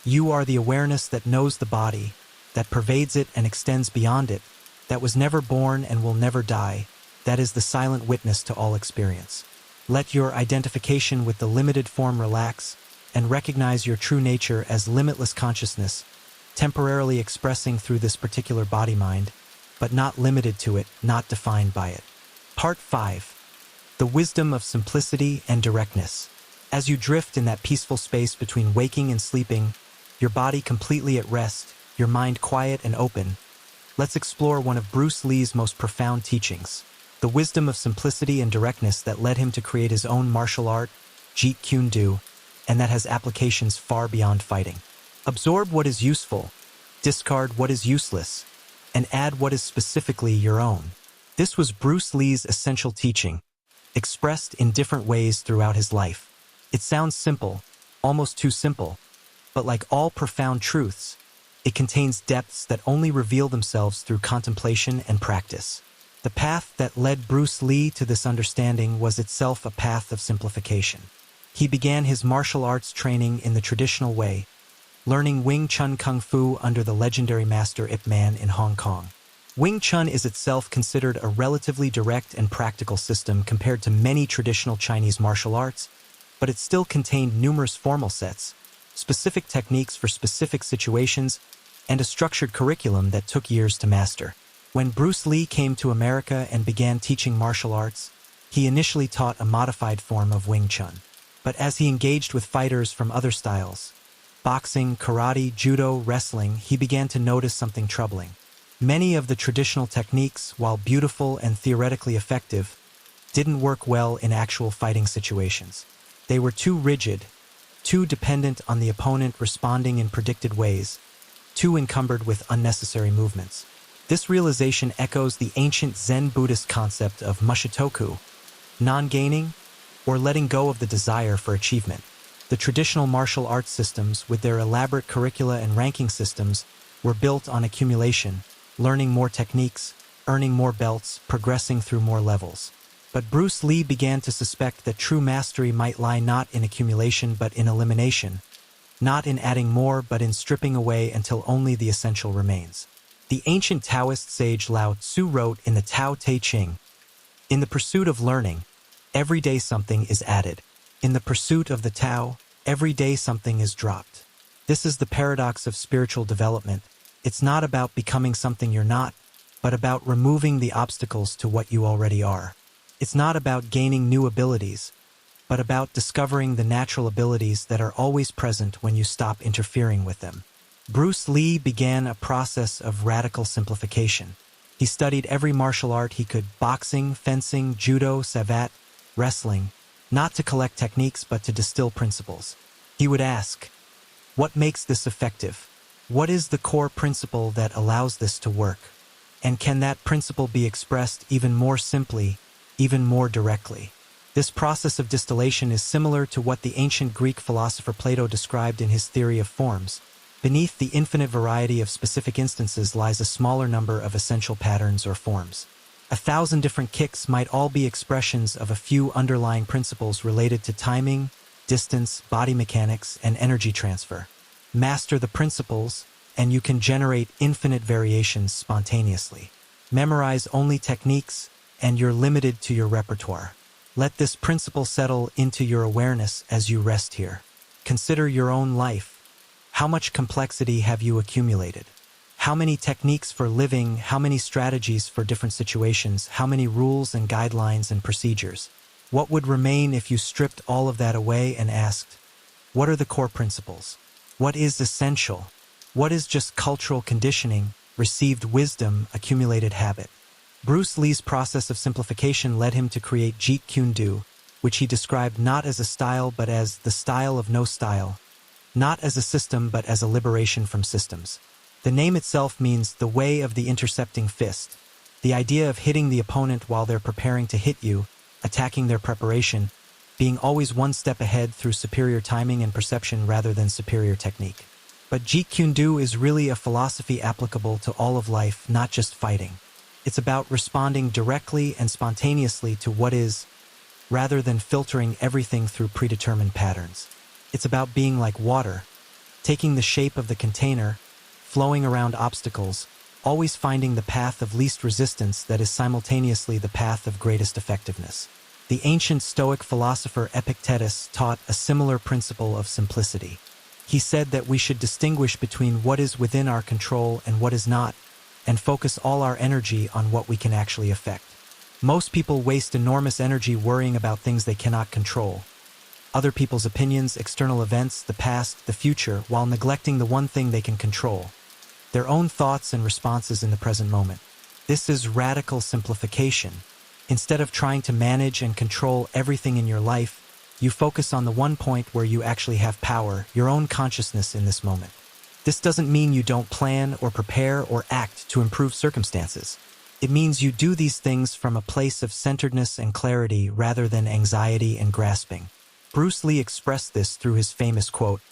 You are the awareness that knows the body, that pervades it and extends beyond it, that was never born and will never die, that is the silent witness to all experience. Let your identification with the limited form relax and recognize your true nature as limitless consciousness, temporarily expressing through this particular body-mind, but not limited to it, not defined by it. Part 5. The wisdom of simplicity and directness. As you drift in that peaceful space between waking and sleeping, your body completely at rest, your mind quiet and open, let's explore one of Bruce Lee's most profound teachings, the wisdom of simplicity and directness that led him to create his own martial art, Jeet Kune Do, and that has applications far beyond fighting. Absorb what is useful, discard what is useless, and add what is specifically your own. This was Bruce Lee's essential teaching, expressed in different ways throughout his life. It sounds simple, almost too simple, but like all profound truths, it contains depths that only reveal themselves through contemplation and practice. The path that led Bruce Lee to this understanding was itself a path of simplification. He began his martial arts training in the traditional way, learning Wing Chun Kung Fu under the legendary master Ip Man in Hong Kong. Wing Chun is itself considered a relatively direct and practical system compared to many traditional Chinese martial arts, but it still contained numerous formal sets, specific techniques for specific situations, and a structured curriculum that took years to master. When Bruce Lee came to America and began teaching martial arts, he initially taught a modified form of Wing Chun. But as he engaged with fighters from other styles, boxing, karate, judo, wrestling, he began to notice something troubling. Many of the traditional techniques, while beautiful and theoretically effective, didn't work well in actual fighting situations. They were too rigid, too dependent on the opponent responding in predicted ways, too encumbered with unnecessary movements. This realization echoes the ancient Zen Buddhist concept of mushitoku, non-gaining, or letting go of the desire for achievement. The traditional martial arts systems, with their elaborate curricula and ranking systems, were built on accumulation, learning more techniques, earning more belts, progressing through more levels. But Bruce Lee began to suspect that true mastery might lie not in accumulation but in elimination, not in adding more but in stripping away until only the essential remains. The ancient Taoist sage Lao Tzu wrote in the Tao Te Ching, "In the pursuit of learning, every day something is added. In the pursuit of the Tao, every day something is dropped." This is the paradox of spiritual development. It's not about becoming something you're not, but about removing the obstacles to what you already are. It's not about gaining new abilities, but about discovering the natural abilities that are always present when you stop interfering with them. Bruce Lee began a process of radical simplification. He studied every martial art he could: boxing, fencing, judo, savate, wrestling, not to collect techniques but to distill principles. He would ask, what makes this effective? What is the core principle that allows this to work? And can that principle be expressed even more simply, even more directly? This process of distillation is similar to what the ancient Greek philosopher Plato described in his theory of forms. Beneath the infinite variety of specific instances lies a smaller number of essential patterns or forms. 1,000 different kicks might all be expressions of a few underlying principles related to timing, distance, body mechanics, and energy transfer. Master the principles, and you can generate infinite variations spontaneously. Memorize only techniques, and you're limited to your repertoire. Let this principle settle into your awareness as you rest here. Consider your own life. How much complexity have you accumulated? How many techniques for living, how many strategies for different situations, how many rules and guidelines and procedures? What would remain if you stripped all of that away and asked, what are the core principles? What is essential? What is just cultural conditioning, received wisdom, accumulated habit? Bruce Lee's process of simplification led him to create Jeet Kune Do, which he described not as a style but as the style of no style, not as a system but as a liberation from systems. The name itself means the way of the intercepting fist, the idea of hitting the opponent while they're preparing to hit you, attacking their preparation, being always one step ahead through superior timing and perception rather than superior technique. But Jeet Kune Do is really a philosophy applicable to all of life, not just fighting. It's about responding directly and spontaneously to what is, rather than filtering everything through predetermined patterns. It's about being like water, taking the shape of the container, flowing around obstacles, always finding the path of least resistance that is simultaneously the path of greatest effectiveness. The ancient Stoic philosopher Epictetus taught a similar principle of simplicity. He said that we should distinguish between what is within our control and what is not, and focus all our energy on what we can actually affect. Most people waste enormous energy worrying about things they cannot control. Other people's opinions, external events, the past, the future, while neglecting the one thing they can control: their own thoughts and responses in the present moment. This is radical simplification. Instead of trying to manage and control everything in your life, you focus on the one point where you actually have power, your own consciousness in this moment. This doesn't mean you don't plan or prepare or act to improve circumstances. It means you do these things from a place of centeredness and clarity rather than anxiety and grasping. Bruce Lee expressed this through his famous quote,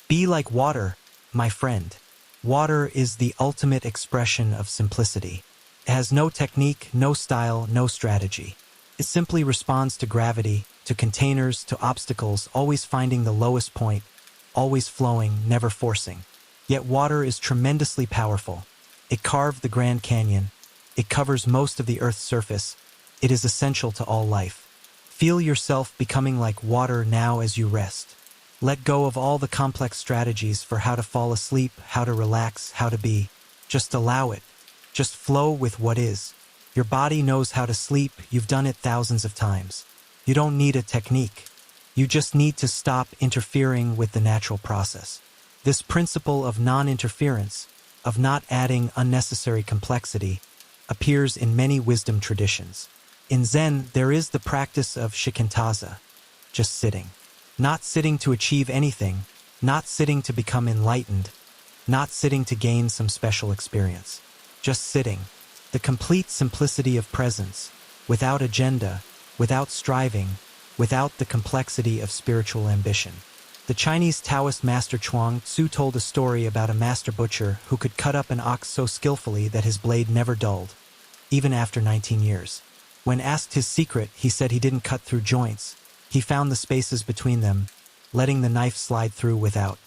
"Be like water, my friend." Water is the ultimate expression of simplicity. It has no technique, no style, no strategy. It simply responds to gravity, to containers, to obstacles, always finding the lowest point, always flowing, never forcing. Yet water is tremendously powerful. It carved the Grand Canyon. It covers most of the Earth's surface. It is essential to all life. Feel yourself becoming like water now as you rest. Let go of all the complex strategies for how to fall asleep, how to relax, how to be. Just allow it. Just flow with what is. Your body knows how to sleep. You've done it thousands of times. You don't need a technique. You just need to stop interfering with the natural process. This principle of non-interference, of not adding unnecessary complexity, appears in many wisdom traditions. In Zen, there is the practice of shikantaza, just sitting. Not sitting to achieve anything, not sitting to become enlightened, not sitting to gain some special experience. Just sitting. The complete simplicity of presence, without agenda, without striving, without the complexity of spiritual ambition. The Chinese Taoist master Chuang Tzu told a story about a master butcher who could cut up an ox so skillfully that his blade never dulled, even after 19 years. When asked his secret, he said he didn't cut through joints. He found the spaces between them, letting the knife slide through without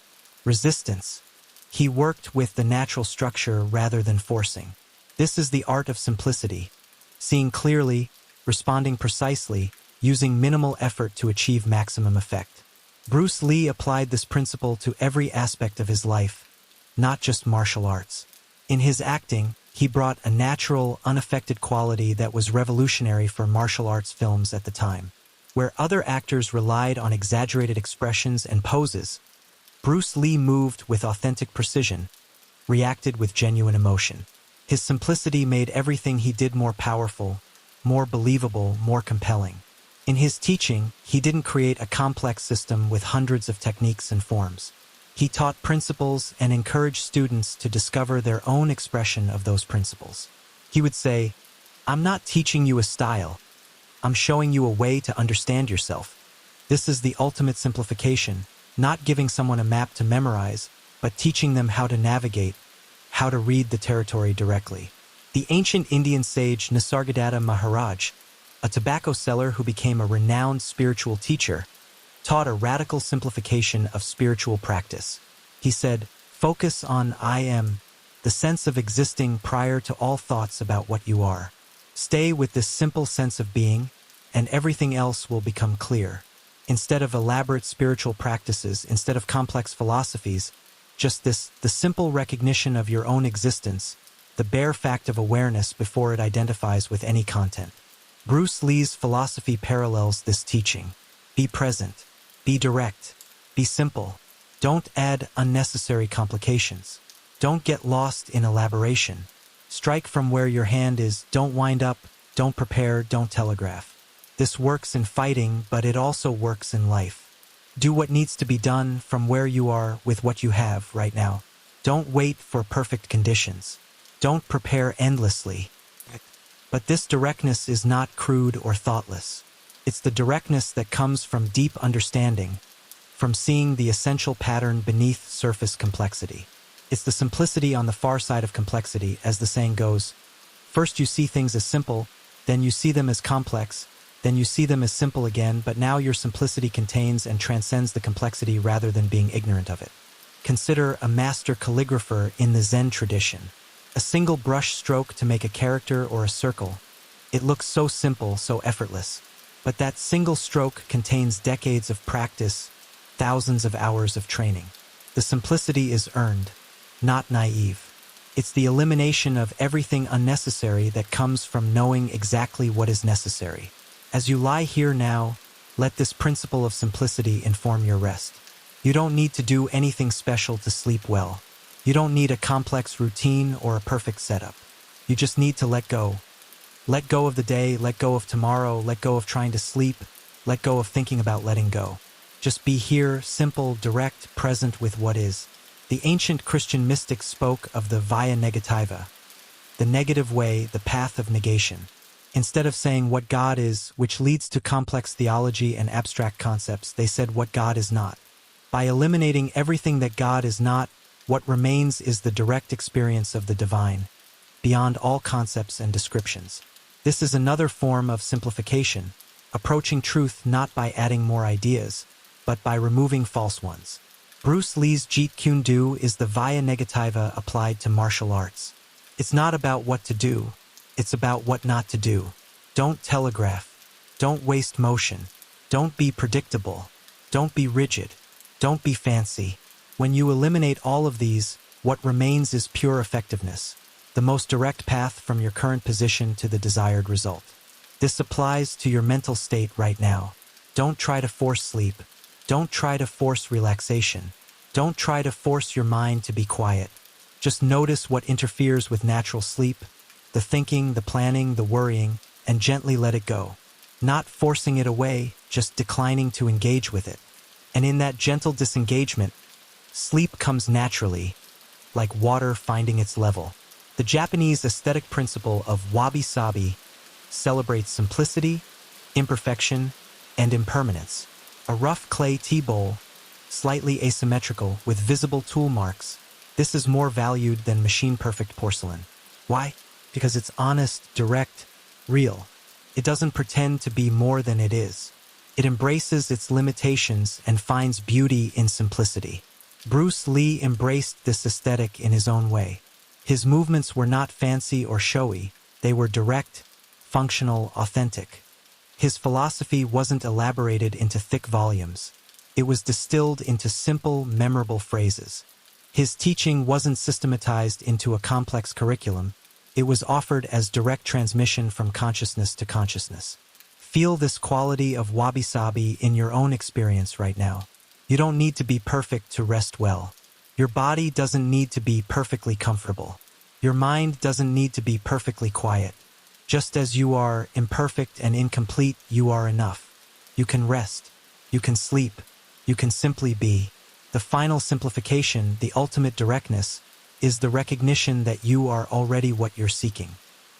resistance. He worked with the natural structure rather than forcing. This is the art of simplicity, seeing clearly, responding precisely, using minimal effort to achieve maximum effect. Bruce Lee applied this principle to every aspect of his life, not just martial arts. In his acting, he brought a natural, unaffected quality that was revolutionary for martial arts films at the time. Where other actors relied on exaggerated expressions and poses, Bruce Lee moved with authentic precision, reacted with genuine emotion. His simplicity made everything he did more powerful, more believable, more compelling. In his teaching, he didn't create a complex system with hundreds of techniques and forms. He taught principles and encouraged students to discover their own expression of those principles. He would say, "I'm not teaching you a style. I'm showing you a way to understand yourself." This is the ultimate simplification, not giving someone a map to memorize, but teaching them how to navigate, how to read the territory directly. The ancient Indian sage Nisargadatta Maharaj, a tobacco seller who became a renowned spiritual teacher, taught a radical simplification of spiritual practice. He said, "Focus on I am, the sense of existing prior to all thoughts about what you are. Stay with this simple sense of being, and everything else will become clear. Instead of elaborate spiritual practices, instead of complex philosophies, just the simple recognition of your own existence, the bare fact of awareness before it identifies with any content. Bruce Lee's philosophy parallels this teaching. Be present. Be direct. Be simple. Don't add unnecessary complications. Don't get lost in elaboration. Strike from where your hand is. Don't wind up. Don't prepare. Don't telegraph. This works in fighting, but it also works in life. Do what needs to be done from where you are with what you have right now. Don't wait for perfect conditions. Don't prepare endlessly. But this directness is not crude or thoughtless. It's the directness that comes from deep understanding, from seeing the essential pattern beneath surface complexity. It's the simplicity on the far side of complexity, as the saying goes. First you see things as simple, then you see them as complex, then you see them as simple again, but now your simplicity contains and transcends the complexity rather than being ignorant of it. Consider a master calligrapher in the Zen tradition. A single brush stroke to make a character or a circle. It looks so simple, so effortless. But that single stroke contains decades of practice, thousands of hours of training. The simplicity is earned, not naive. It's the elimination of everything unnecessary that comes from knowing exactly what is necessary. As you lie here now, let this principle of simplicity inform your rest. You don't need to do anything special to sleep well. You don't need a complex routine or a perfect setup. You just need to let go. Let go of the day, let go of tomorrow, let go of trying to sleep, let go of thinking about letting go. Just be here, simple, direct, present with what is. The ancient Christian mystics spoke of the via negativa, the negative way, the path of negation. Instead of saying what God is, which leads to complex theology and abstract concepts, they said what God is not. By eliminating everything that God is not, what remains is the direct experience of the divine, beyond all concepts and descriptions. This is another form of simplification, approaching truth not by adding more ideas, but by removing false ones. Bruce Lee's Jeet Kune Do is the via negativa applied to martial arts. It's not about what to do, it's about what not to do. Don't telegraph. Don't waste motion. Don't be predictable. Don't be rigid. Don't be fancy. When you eliminate all of these, what remains is pure effectiveness, the most direct path from your current position to the desired result. This applies to your mental state right now. Don't try to force sleep. Don't try to force relaxation. Don't try to force your mind to be quiet. Just notice what interferes with natural sleep, the thinking, the planning, the worrying, and gently let it go. Not forcing it away, just declining to engage with it. And in that gentle disengagement, sleep comes naturally, like water finding its level. The Japanese aesthetic principle of wabi-sabi celebrates simplicity, imperfection, and impermanence. A rough clay tea bowl, slightly asymmetrical with visible tool marks, this is more valued than machine-perfect porcelain. Why? Because it's honest, direct, real. It doesn't pretend to be more than it is. It embraces its limitations and finds beauty in simplicity. Bruce Lee embraced this aesthetic in his own way. His movements were not fancy or showy. They were direct, functional, authentic. His philosophy wasn't elaborated into thick volumes. It was distilled into simple, memorable phrases. His teaching wasn't systematized into a complex curriculum. It was offered as direct transmission from consciousness to consciousness. Feel this quality of wabi-sabi in your own experience right now. You don't need to be perfect to rest well. Your body doesn't need to be perfectly comfortable. Your mind doesn't need to be perfectly quiet. Just as you are imperfect and incomplete, you are enough. You can rest. You can sleep. You can simply be. The final simplification, the ultimate directness, is the recognition that you are already what you're seeking.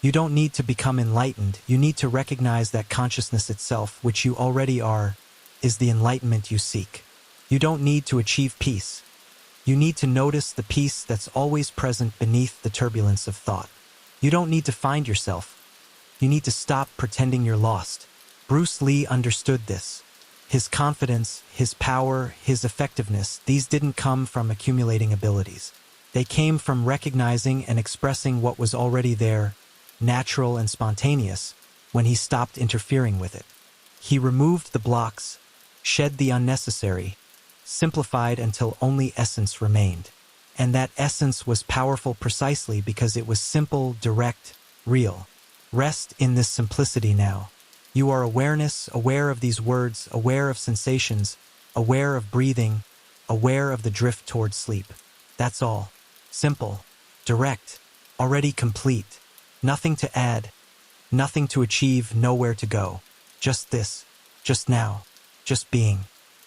You don't need to become enlightened. You need to recognize that consciousness itself, which you already are, is the enlightenment you seek. You don't need to achieve peace. You need to notice the peace that's always present beneath the turbulence of thought. You don't need to find yourself. You need to stop pretending you're lost. Bruce Lee understood this. His confidence, his power, his effectiveness, these didn't come from accumulating abilities. They came from recognizing and expressing what was already there, natural and spontaneous when he stopped interfering with it. He removed the blocks, shed the unnecessary, simplified until only essence remained. And that essence was powerful precisely because it was simple, direct, real. Rest in this simplicity now. You are awareness, aware of these words, aware of sensations, aware of breathing, aware of the drift toward sleep. That's all. Simple, direct, already complete. Nothing to add, nothing to achieve, nowhere to go. Just this, just now, just being.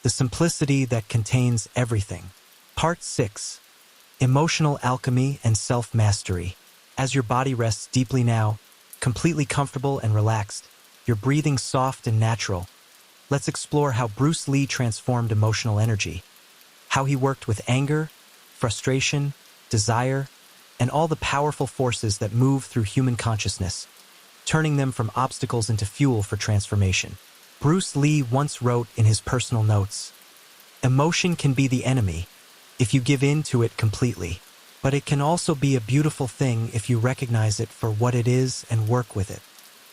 The simplicity that contains everything. Part 6. Emotional alchemy and self-mastery. As your body rests deeply now, completely comfortable and relaxed, your breathing soft and natural, let's explore how Bruce Lee transformed emotional energy, how he worked with anger, frustration, desire, and all the powerful forces that move through human consciousness, turning them from obstacles into fuel for transformation. Bruce Lee once wrote in his personal notes, "Emotion can be the enemy if you give in to it completely, but it can also be a beautiful thing if you recognize it for what it is and work with it."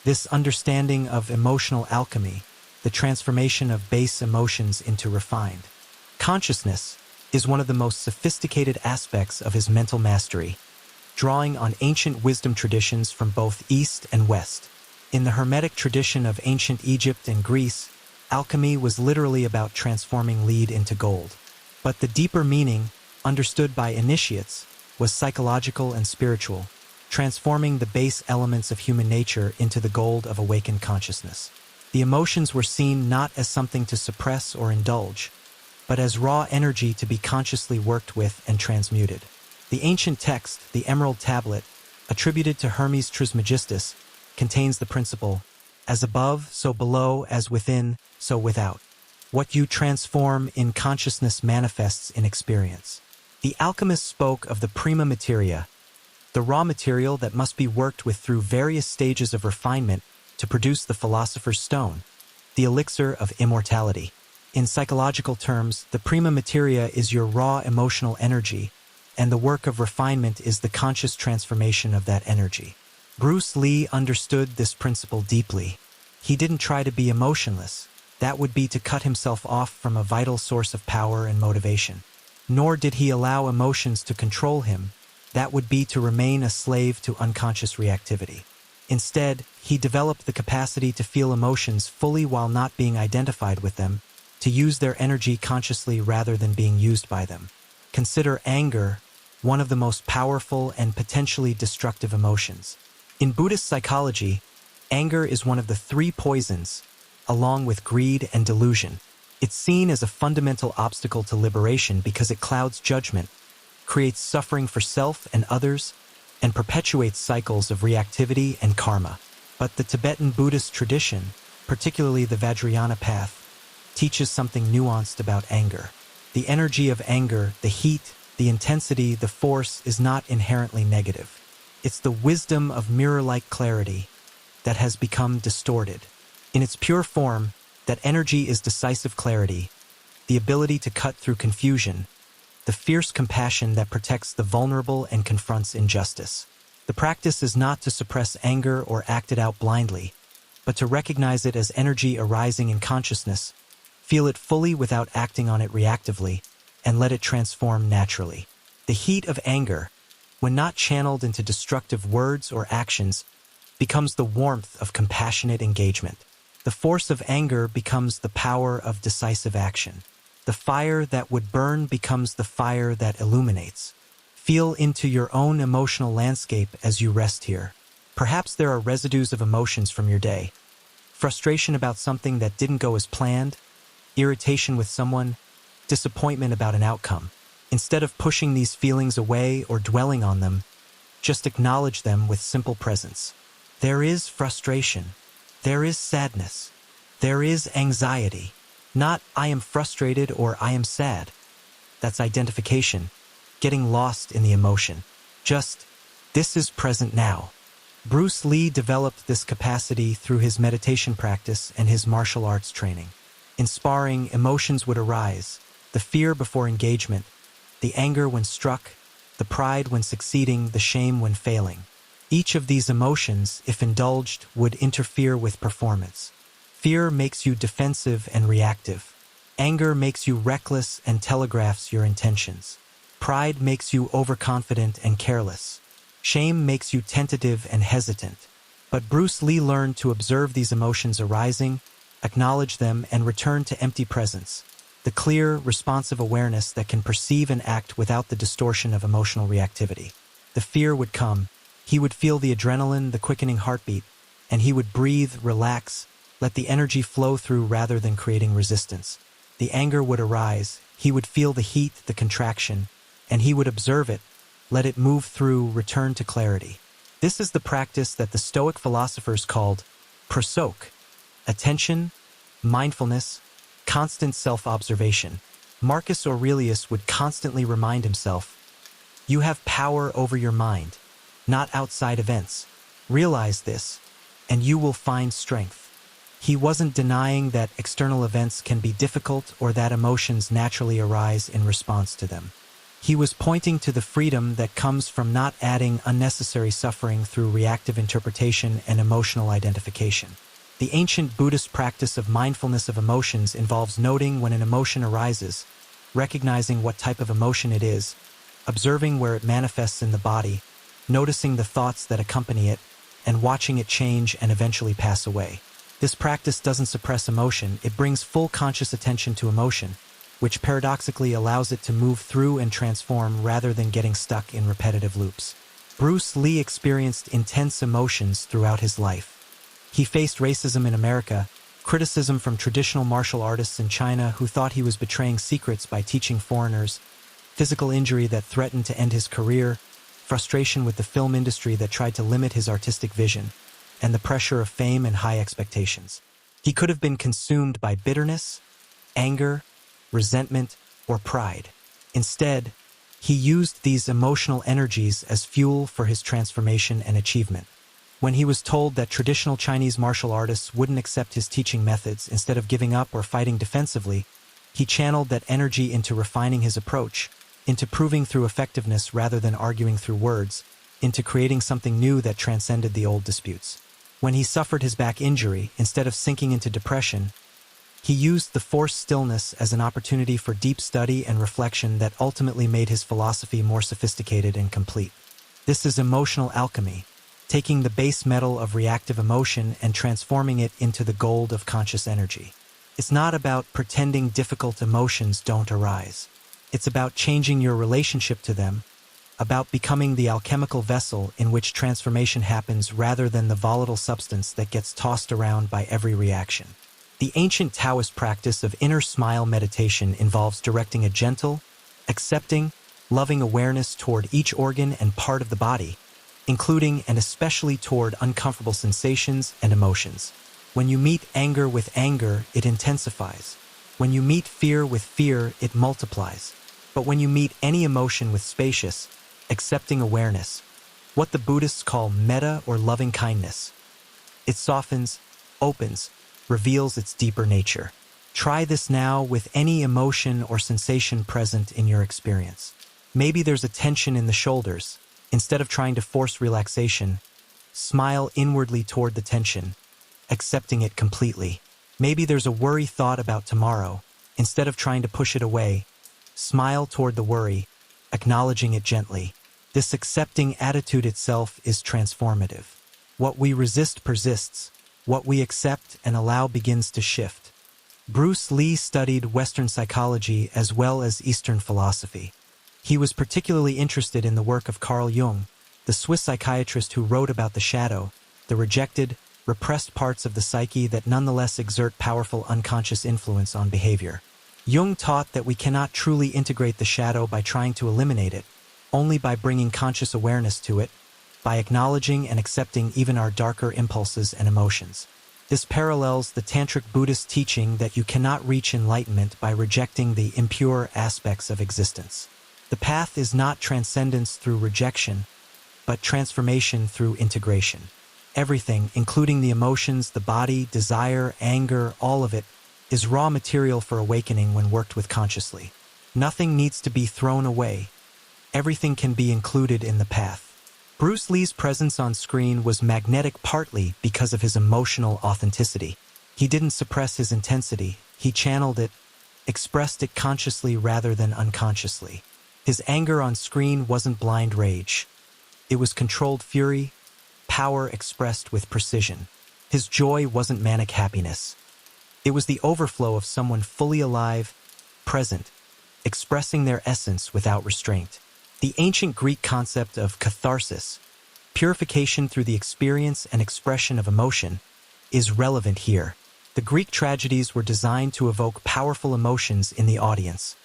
This understanding of emotional alchemy, the transformation of base emotions into refined consciousness, is one of the most sophisticated aspects of his mental mastery, drawing on ancient wisdom traditions from both East and West. In the Hermetic tradition of ancient Egypt and Greece, alchemy was literally about transforming lead into gold. But the deeper meaning, understood by initiates, was psychological and spiritual, transforming the base elements of human nature into the gold of awakened consciousness. The emotions were seen not as something to suppress or indulge, but as raw energy to be consciously worked with and transmuted. The ancient text, the Emerald Tablet, attributed to Hermes Trismegistus, contains the principle, "As above, so below, as within, so without." What you transform in consciousness manifests in experience. The alchemist spoke of the prima materia, the raw material that must be worked with through various stages of refinement to produce the philosopher's stone, the elixir of immortality. In psychological terms, the prima materia is your raw emotional energy, and the work of refinement is the conscious transformation of that energy. Bruce Lee understood this principle deeply. He didn't try to be emotionless. That would be to cut himself off from a vital source of power and motivation. Nor did he allow emotions to control him. That would be to remain a slave to unconscious reactivity. Instead, he developed the capacity to feel emotions fully while not being identified with them, to use their energy consciously rather than being used by them. Consider anger, one of the most powerful and potentially destructive emotions. In Buddhist psychology, anger is one of the three poisons, along with greed and delusion. It's seen as a fundamental obstacle to liberation because it clouds judgment, creates suffering for self and others, and perpetuates cycles of reactivity and karma. But the Tibetan Buddhist tradition, particularly the Vajrayana path, teaches something nuanced about anger. The energy of anger, the heat, the intensity, the force is not inherently negative. It's the wisdom of mirror-like clarity that has become distorted. In its pure form, that energy is decisive clarity, the ability to cut through confusion, the fierce compassion that protects the vulnerable and confronts injustice. The practice is not to suppress anger or act it out blindly, but to recognize it as energy arising in consciousness, feel it fully without acting on it reactively, and let it transform naturally. The heat of anger, when not channeled into destructive words or actions, becomes the warmth of compassionate engagement. The force of anger becomes the power of decisive action. The fire that would burn becomes the fire that illuminates. Feel into your own emotional landscape as you rest here. Perhaps there are residues of emotions from your day. Frustration about something that didn't go as planned, irritation with someone, disappointment about an outcome. Instead of pushing these feelings away or dwelling on them, just acknowledge them with simple presence. There is frustration. There is sadness. There is anxiety. Not, "I am frustrated" or "I am sad." That's identification, getting lost in the emotion. Just, this is present now. Bruce Lee developed this capacity through his meditation practice and his martial arts training. In sparring, emotions would arise, the fear before engagement, the anger when struck, the pride when succeeding, the shame when failing. Each of these emotions, if indulged, would interfere with performance. Fear makes you defensive and reactive. Anger makes you reckless and telegraphs your intentions. Pride makes you overconfident and careless. Shame makes you tentative and hesitant. But Bruce Lee learned to observe these emotions arising, acknowledge them, and return to empty presence, the clear, responsive awareness that can perceive and act without the distortion of emotional reactivity. The fear would come, he would feel the adrenaline, the quickening heartbeat, and he would breathe, relax, let the energy flow through rather than creating resistance. The anger would arise, he would feel the heat, the contraction, and he would observe it, let it move through, return to clarity. This is the practice that the Stoic philosophers called prosok, attention, mindfulness, constant self-observation. Marcus Aurelius would constantly remind himself, "You have power over your mind, not outside events. Realize this, and you will find strength." He wasn't denying that external events can be difficult or that emotions naturally arise in response to them. He was pointing to the freedom that comes from not adding unnecessary suffering through reactive interpretation and emotional identification. The ancient Buddhist practice of mindfulness of emotions involves noting when an emotion arises, recognizing what type of emotion it is, observing where it manifests in the body, noticing the thoughts that accompany it, and watching it change and eventually pass away. This practice doesn't suppress emotion, it brings full conscious attention to emotion, which paradoxically allows it to move through and transform rather than getting stuck in repetitive loops. Bruce Lee experienced intense emotions throughout his life. He faced racism in America, criticism from traditional martial artists in China who thought he was betraying secrets by teaching foreigners, physical injury that threatened to end his career, frustration with the film industry that tried to limit his artistic vision, and the pressure of fame and high expectations. He could have been consumed by bitterness, anger, resentment, or pride. Instead, he used these emotional energies as fuel for his transformation and achievement. When he was told that traditional Chinese martial artists wouldn't accept his teaching methods, instead of giving up or fighting defensively, he channeled that energy into refining his approach, into proving through effectiveness rather than arguing through words, into creating something new that transcended the old disputes. When he suffered his back injury, instead of sinking into depression, he used the forced stillness as an opportunity for deep study and reflection that ultimately made his philosophy more sophisticated and complete. This is emotional alchemy, taking the base metal of reactive emotion and transforming it into the gold of conscious energy. It's not about pretending difficult emotions don't arise. It's about changing your relationship to them, about becoming the alchemical vessel in which transformation happens rather than the volatile substance that gets tossed around by every reaction. The ancient Taoist practice of inner smile meditation involves directing a gentle, accepting, loving awareness toward each organ and part of the body, including and especially toward uncomfortable sensations and emotions. When you meet anger with anger, it intensifies. When you meet fear with fear, it multiplies. But when you meet any emotion with spacious, accepting awareness, what the Buddhists call metta or loving kindness, it softens, opens, reveals its deeper nature. Try this now with any emotion or sensation present in your experience. Maybe there's a tension in the shoulders. Instead of trying to force relaxation, smile inwardly toward the tension, accepting it completely. Maybe there's a worry thought about tomorrow. Instead of trying to push it away, smile toward the worry, acknowledging it gently. This accepting attitude itself is transformative. What we resist persists. What we accept and allow begins to shift. Bruce Lee studied Western psychology as well as Eastern philosophy. He was particularly interested in the work of Carl Jung, the Swiss psychiatrist who wrote about the shadow, the rejected, repressed parts of the psyche that nonetheless exert powerful unconscious influence on behavior. Jung taught that we cannot truly integrate the shadow by trying to eliminate it, only by bringing conscious awareness to it, by acknowledging and accepting even our darker impulses and emotions. This parallels the Tantric Buddhist teaching that you cannot reach enlightenment by rejecting the impure aspects of existence. The path is not transcendence through rejection, but transformation through integration. Everything, including the emotions, the body, desire, anger, all of it, is raw material for awakening when worked with consciously. Nothing needs to be thrown away. Everything can be included in the path. Bruce Lee's presence on screen was magnetic partly because of his emotional authenticity. He didn't suppress his intensity, he channeled it, expressed it consciously rather than unconsciously. His anger on screen wasn't blind rage. It was controlled fury, power expressed with precision. His joy wasn't manic happiness. It was the overflow of someone fully alive, present, expressing their essence without restraint. The ancient Greek concept of catharsis, purification through the experience and expression of emotion, is relevant here. The Greek tragedies were designed to evoke powerful emotions in the audience,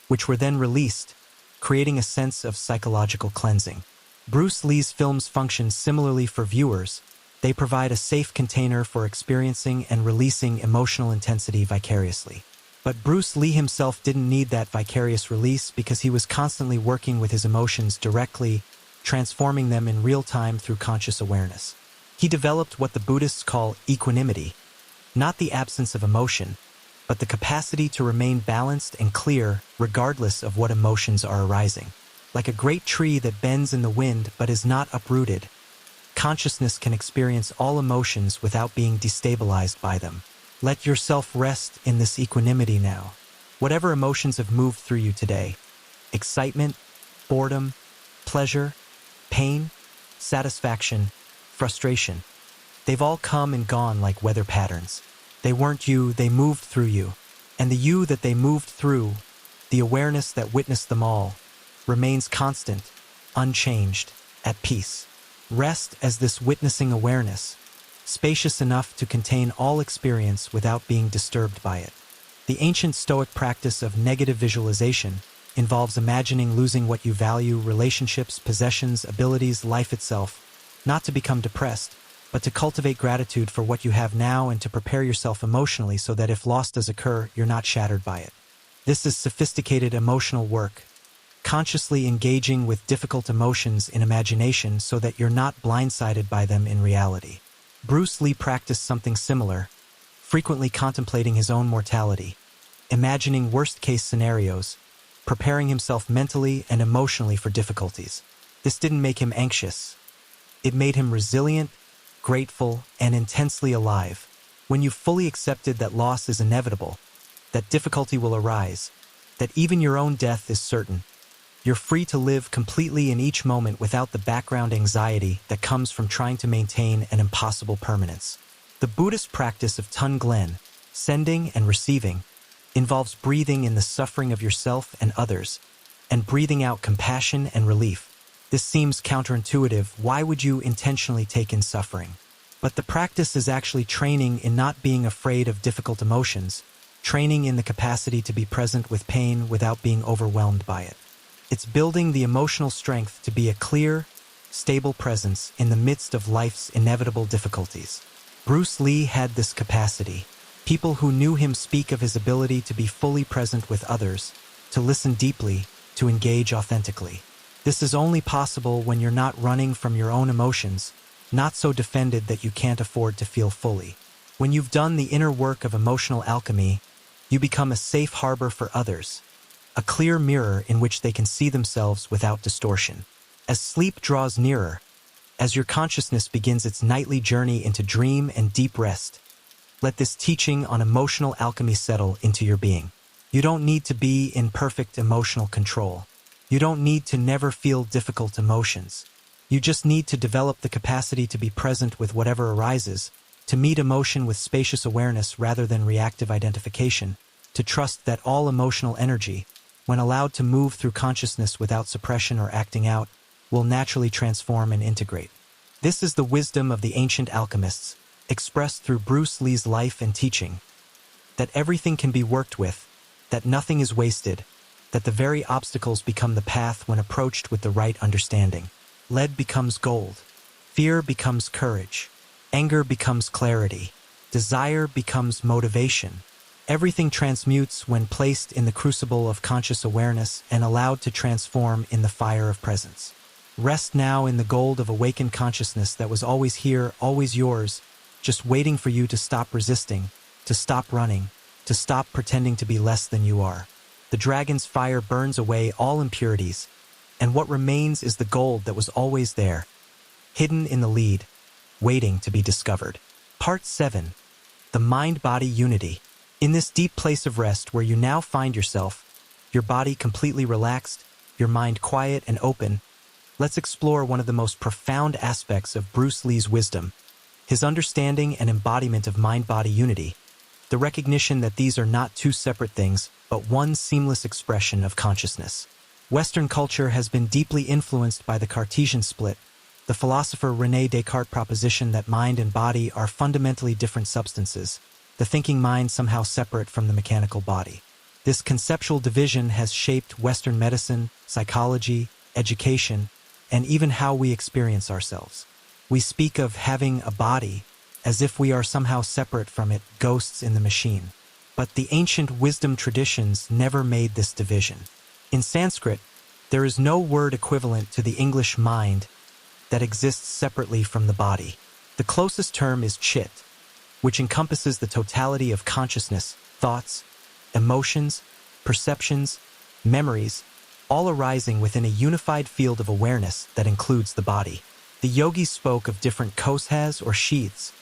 which were then released, creating a sense of psychological cleansing. Bruce Lee's films function similarly for viewers. They provide a safe container for experiencing and releasing emotional intensity vicariously. But Bruce Lee himself didn't need that vicarious release because he was constantly working with his emotions directly, transforming them in real time through conscious awareness. He developed what the Buddhists call equanimity, not the absence of emotion, but the capacity to remain balanced and clear regardless of what emotions are arising. Like a great tree that bends in the wind but is not uprooted, consciousness can experience all emotions without being destabilized by them. Let yourself rest in this equanimity now. Whatever emotions have moved through you today, excitement, boredom, pleasure, pain, satisfaction, frustration, they've all come and gone like weather patterns. They weren't you, they moved through you. And the you that they moved through, the awareness that witnessed them all, remains constant, unchanged, at peace. Rest as this witnessing awareness, spacious enough to contain all experience without being disturbed by it. The ancient Stoic practice of negative visualization involves imagining losing what you value, relationships, possessions, abilities, life itself, not to become depressed, but to cultivate gratitude for what you have now and to prepare yourself emotionally so that if loss does occur, you're not shattered by it. This is sophisticated emotional work, consciously engaging with difficult emotions in imagination so that you're not blindsided by them in reality. Bruce Lee practiced something similar, frequently contemplating his own mortality, imagining worst-case scenarios, preparing himself mentally and emotionally for difficulties. This didn't make him anxious. It made him resilient, grateful, and intensely alive. When you've fully accepted that loss is inevitable, that difficulty will arise, that even your own death is certain, you're free to live completely in each moment without the background anxiety that comes from trying to maintain an impossible permanence. The Buddhist practice of Tonglen, sending and receiving, involves breathing in the suffering of yourself and others, and breathing out compassion and relief. This seems counterintuitive. Why would you intentionally take in suffering? But the practice is actually training in not being afraid of difficult emotions, training in the capacity to be present with pain without being overwhelmed by it. It's building the emotional strength to be a clear, stable presence in the midst of life's inevitable difficulties. Bruce Lee had this capacity. People who knew him speak of his ability to be fully present with others, to listen deeply, to engage authentically. This is only possible when you're not running from your own emotions, not so defended that you can't afford to feel fully. When you've done the inner work of emotional alchemy, you become a safe harbor for others, a clear mirror in which they can see themselves without distortion. As sleep draws nearer, as your consciousness begins its nightly journey into dream and deep rest, let this teaching on emotional alchemy settle into your being. You don't need to be in perfect emotional control. You don't need to never feel difficult emotions. You just need to develop the capacity to be present with whatever arises, to meet emotion with spacious awareness rather than reactive identification, to trust that all emotional energy, when allowed to move through consciousness without suppression or acting out, will naturally transform and integrate. This is the wisdom of the ancient alchemists, expressed through Bruce Lee's life and teaching, that everything can be worked with, that nothing is wasted, that the very obstacles become the path when approached with the right understanding. Lead becomes gold, fear becomes courage, anger becomes clarity, desire becomes motivation. Everything transmutes when placed in the crucible of conscious awareness and allowed to transform in the fire of presence. Rest now in the gold of awakened consciousness that was always here, always yours, just waiting for you to stop resisting, to stop running, to stop pretending to be less than you are. The dragon's fire burns away all impurities, and what remains is the gold that was always there, hidden in the lead, waiting to be discovered. Part 7. The Mind-Body Unity. In this deep place of rest where you now find yourself, your body completely relaxed, your mind quiet and open, let's explore one of the most profound aspects of Bruce Lee's wisdom, his understanding and embodiment of mind-body unity, the recognition that these are not two separate things, but one seamless expression of consciousness. Western culture has been deeply influenced by the Cartesian split, the philosopher René Descartes' proposition that mind and body are fundamentally different substances, the thinking mind somehow separate from the mechanical body. This conceptual division has shaped Western medicine, psychology, education, and even how we experience ourselves. We speak of having a body as if we are somehow separate from it, ghosts in the machine. But the ancient wisdom traditions never made this division. In Sanskrit, there is no word equivalent to the English mind that exists separately from the body. The closest term is chit, which encompasses the totality of consciousness, thoughts, emotions, perceptions, memories, all arising within a unified field of awareness that includes the body. The yogis spoke of different koshas or sheaths,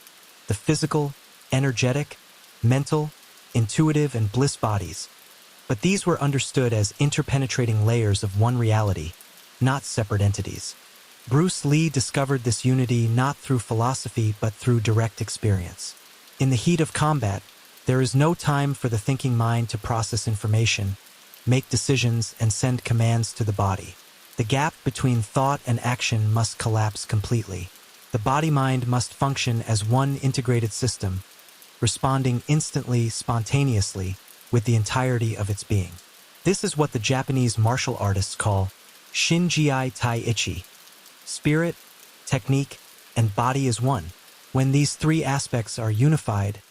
the physical, energetic, mental, intuitive, and bliss bodies. But these were understood as interpenetrating layers of one reality, not separate entities. Bruce Lee discovered this unity not through philosophy but through direct experience. In the heat of combat, there is no time for the thinking mind to process information, make decisions, and send commands to the body. The gap between thought and action must collapse completely. The body-mind must function as one integrated system, responding instantly, spontaneously, with the entirety of its being. This is what the Japanese martial artists call Shinji Tai Ichi. Spirit, technique, and body is one. When these three aspects are unified,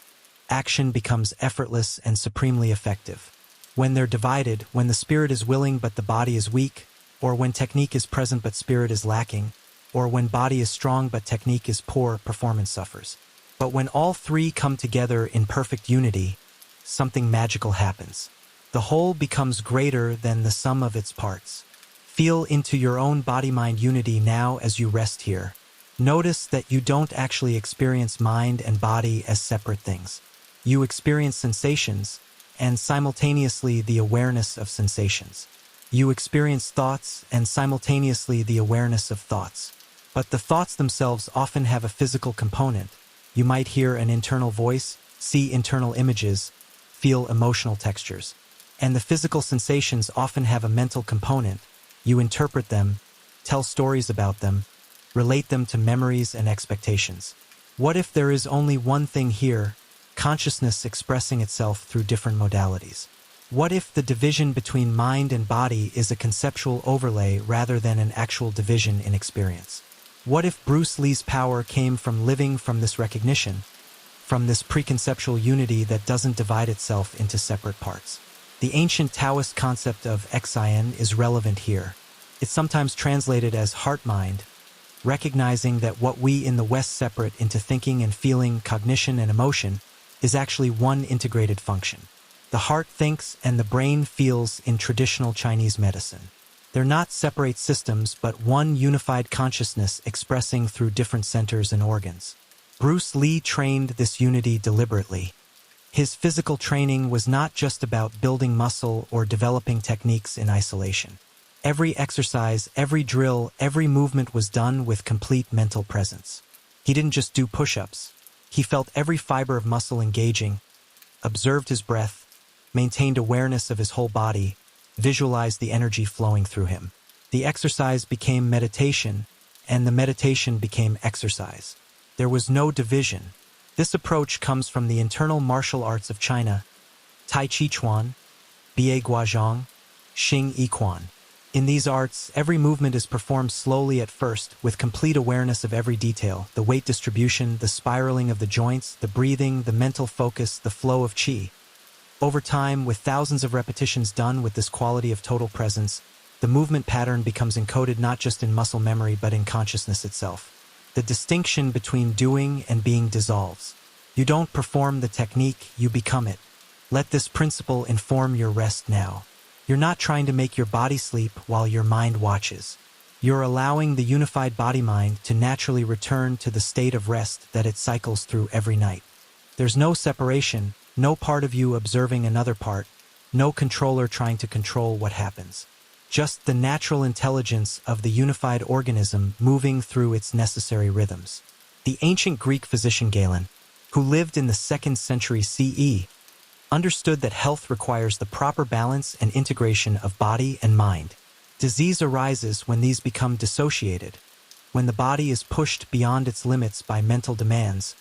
action becomes effortless and supremely effective. When they're divided, when the spirit is willing but the body is weak, or when technique is present but spirit is lacking, or when body is strong but technique is poor, performance suffers. But when all three come together in perfect unity, something magical happens. The whole becomes greater than the sum of its parts. Feel into your own body-mind unity now as you rest here. Notice that you don't actually experience mind and body as separate things. You experience sensations, and simultaneously the awareness of sensations. You experience thoughts, and simultaneously the awareness of thoughts. But the thoughts themselves often have a physical component. You might hear an internal voice, see internal images, feel emotional textures. And the physical sensations often have a mental component. You interpret them, tell stories about them, relate them to memories and expectations. What if there is only one thing here, consciousness expressing itself through different modalities? What if the division between mind and body is a conceptual overlay rather than an actual division in experience? What if Bruce Lee's power came from living from this recognition, from this preconceptual unity that doesn't divide itself into separate parts? The ancient Taoist concept of Xian is relevant here. It's sometimes translated as heart-mind, recognizing that what we in the West separate into thinking and feeling, cognition and emotion, is actually one integrated function. The heart thinks and the brain feels in traditional Chinese medicine. They're not separate systems, but one unified consciousness expressing through different centers and organs. Bruce Lee trained this unity deliberately. His physical training was not just about building muscle or developing techniques in isolation. Every exercise, every drill, every movement was done with complete mental presence. He didn't just do push-ups. He felt every fiber of muscle engaging, observed his breath, maintained awareness of his whole body, visualized the energy flowing through him. The exercise became meditation, and the meditation became exercise. There was no division. This approach comes from the internal martial arts of China, Tai Chi Chuan, Bie Guozhong, Xing Yi Quan. In these arts, every movement is performed slowly at first, with complete awareness of every detail, the weight distribution, the spiraling of the joints, the breathing, the mental focus, the flow of qi. Over time, with thousands of repetitions done with this quality of total presence, the movement pattern becomes encoded not just in muscle memory but in consciousness itself. The distinction between doing and being dissolves. You don't perform the technique, you become it. Let this principle inform your rest now. You're not trying to make your body sleep while your mind watches. You're allowing the unified body-mind to naturally return to the state of rest that it cycles through every night. There's no separation, no part of you observing another part, no controller trying to control what happens. Just the natural intelligence of the unified organism moving through its necessary rhythms. The ancient Greek physician Galen, who lived in the 2nd century CE, understood that health requires the proper balance and integration of body and mind. Disease arises when these become dissociated, when the body is pushed beyond its limits by mental demands,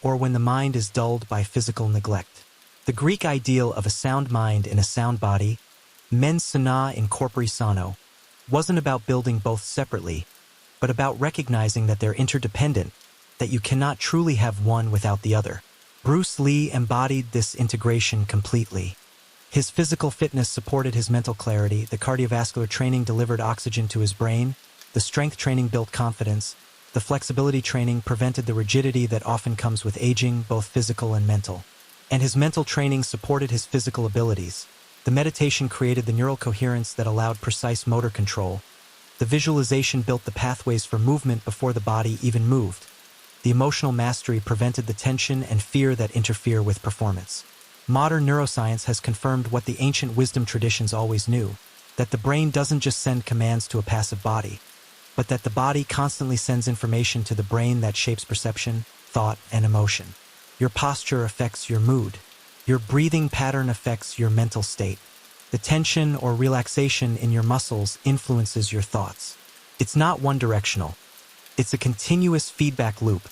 or when the mind is dulled by physical neglect. The Greek ideal of a sound mind in a sound body, mens sana in corpore sano, wasn't about building both separately, but about recognizing that they're interdependent, that you cannot truly have one without the other. Bruce Lee embodied this integration completely. His physical fitness supported his mental clarity, the cardiovascular training delivered oxygen to his brain, the strength training built confidence, the flexibility training prevented the rigidity that often comes with aging, both physical and mental. And his mental training supported his physical abilities. The meditation created the neural coherence that allowed precise motor control. The visualization built the pathways for movement before the body even moved. The emotional mastery prevented the tension and fear that interfere with performance. Modern neuroscience has confirmed what the ancient wisdom traditions always knew, that the brain doesn't just send commands to a passive body, but that the body constantly sends information to the brain that shapes perception, thought, and emotion. Your posture affects your mood. Your breathing pattern affects your mental state. The tension or relaxation in your muscles influences your thoughts. It's not one-directional. It's a continuous feedback loop,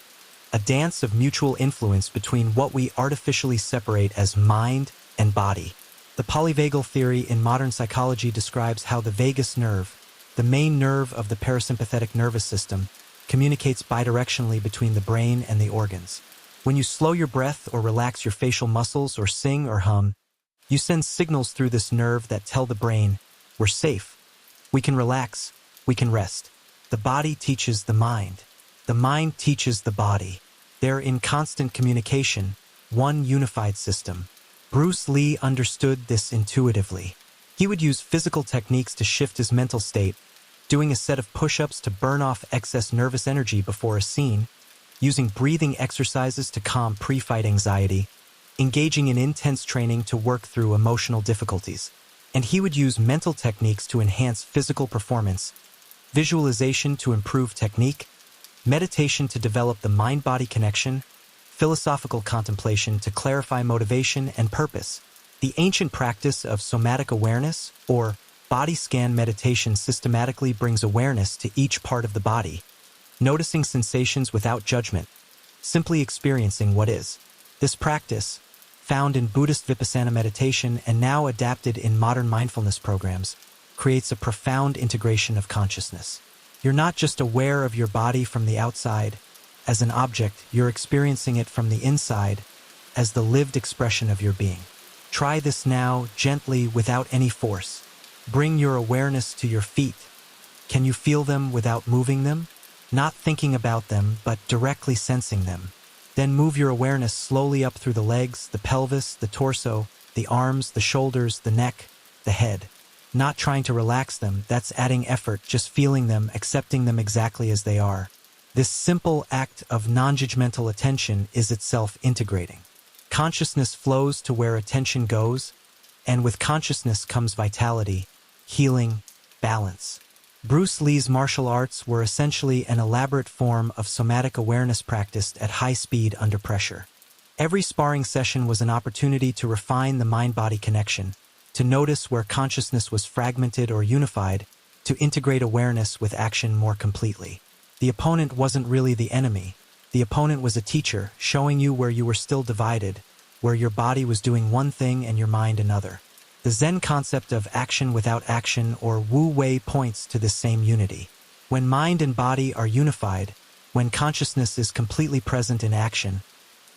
a dance of mutual influence between what we artificially separate as mind and body. The polyvagal theory in modern psychology describes how the vagus nerve, the main nerve of the parasympathetic nervous system, communicates bidirectionally between the brain and the organs. When you slow your breath or relax your facial muscles or sing or hum, you send signals through this nerve that tell the brain, we're safe, we can relax, we can rest. The body teaches the mind. The mind teaches the body. They're in constant communication, one unified system. Bruce Lee understood this intuitively. He would use physical techniques to shift his mental state, doing a set of push-ups to burn off excess nervous energy before a scene, using breathing exercises to calm pre-fight anxiety, engaging in intense training to work through emotional difficulties. And he would use mental techniques to enhance physical performance, visualization to improve technique, meditation to develop the mind-body connection, philosophical contemplation to clarify motivation and purpose. The ancient practice of somatic awareness, or body scan meditation, systematically brings awareness to each part of the body, noticing sensations without judgment, simply experiencing what is. This practice, found in Buddhist Vipassana meditation and now adapted in modern mindfulness programs, creates a profound integration of consciousness. You're not just aware of your body from the outside, as an object, you're experiencing it from the inside, as the lived expression of your being. Try this now, gently, without any force. Bring your awareness to your feet. Can you feel them without moving them? Not thinking about them, but directly sensing them. Then move your awareness slowly up through the legs, the pelvis, the torso, the arms, the shoulders, the neck, the head. Not trying to relax them, that's adding effort, just feeling them, accepting them exactly as they are. This simple act of non-judgmental attention is itself integrating. Consciousness flows to where attention goes, and with consciousness comes vitality, healing, balance. Bruce Lee's martial arts were essentially an elaborate form of somatic awareness practiced at high speed under pressure. Every sparring session was an opportunity to refine the mind-body connection, to notice where consciousness was fragmented or unified, to integrate awareness with action more completely. The opponent wasn't really the enemy. The opponent was a teacher, showing you where you were still divided, where your body was doing one thing and your mind another. The Zen concept of action without action, or Wu Wei, points to this same unity. When mind and body are unified, when consciousness is completely present in action,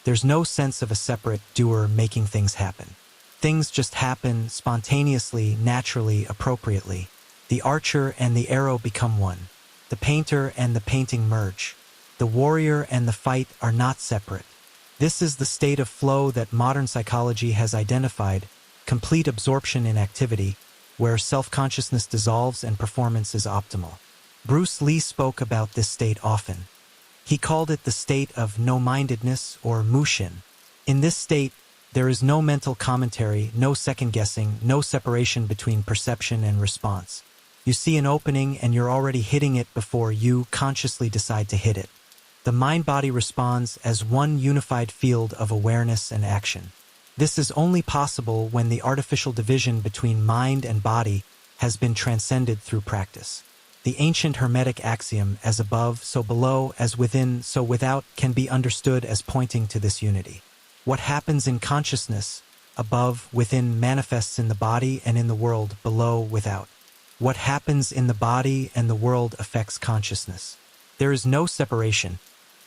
there's no sense of a separate doer making things happen. Things just happen spontaneously, naturally, appropriately. The archer and the arrow become one. The painter and the painting merge. The warrior and the fight are not separate. This is the state of flow that modern psychology has identified, complete absorption in activity, where self-consciousness dissolves and performance is optimal. Bruce Lee spoke about this state often. He called it the state of no-mindedness or mushin. In this state, there is no mental commentary, no second-guessing, no separation between perception and response. You see an opening and you're already hitting it before you consciously decide to hit it. The mind-body responds as one unified field of awareness and action. This is only possible when the artificial division between mind and body has been transcended through practice. The ancient Hermetic axiom, as above, so below, as within, so without, can be understood as pointing to this unity. What happens in consciousness, above, within, manifests in the body and in the world, below, without. What happens in the body and the world affects consciousness. There is no separation,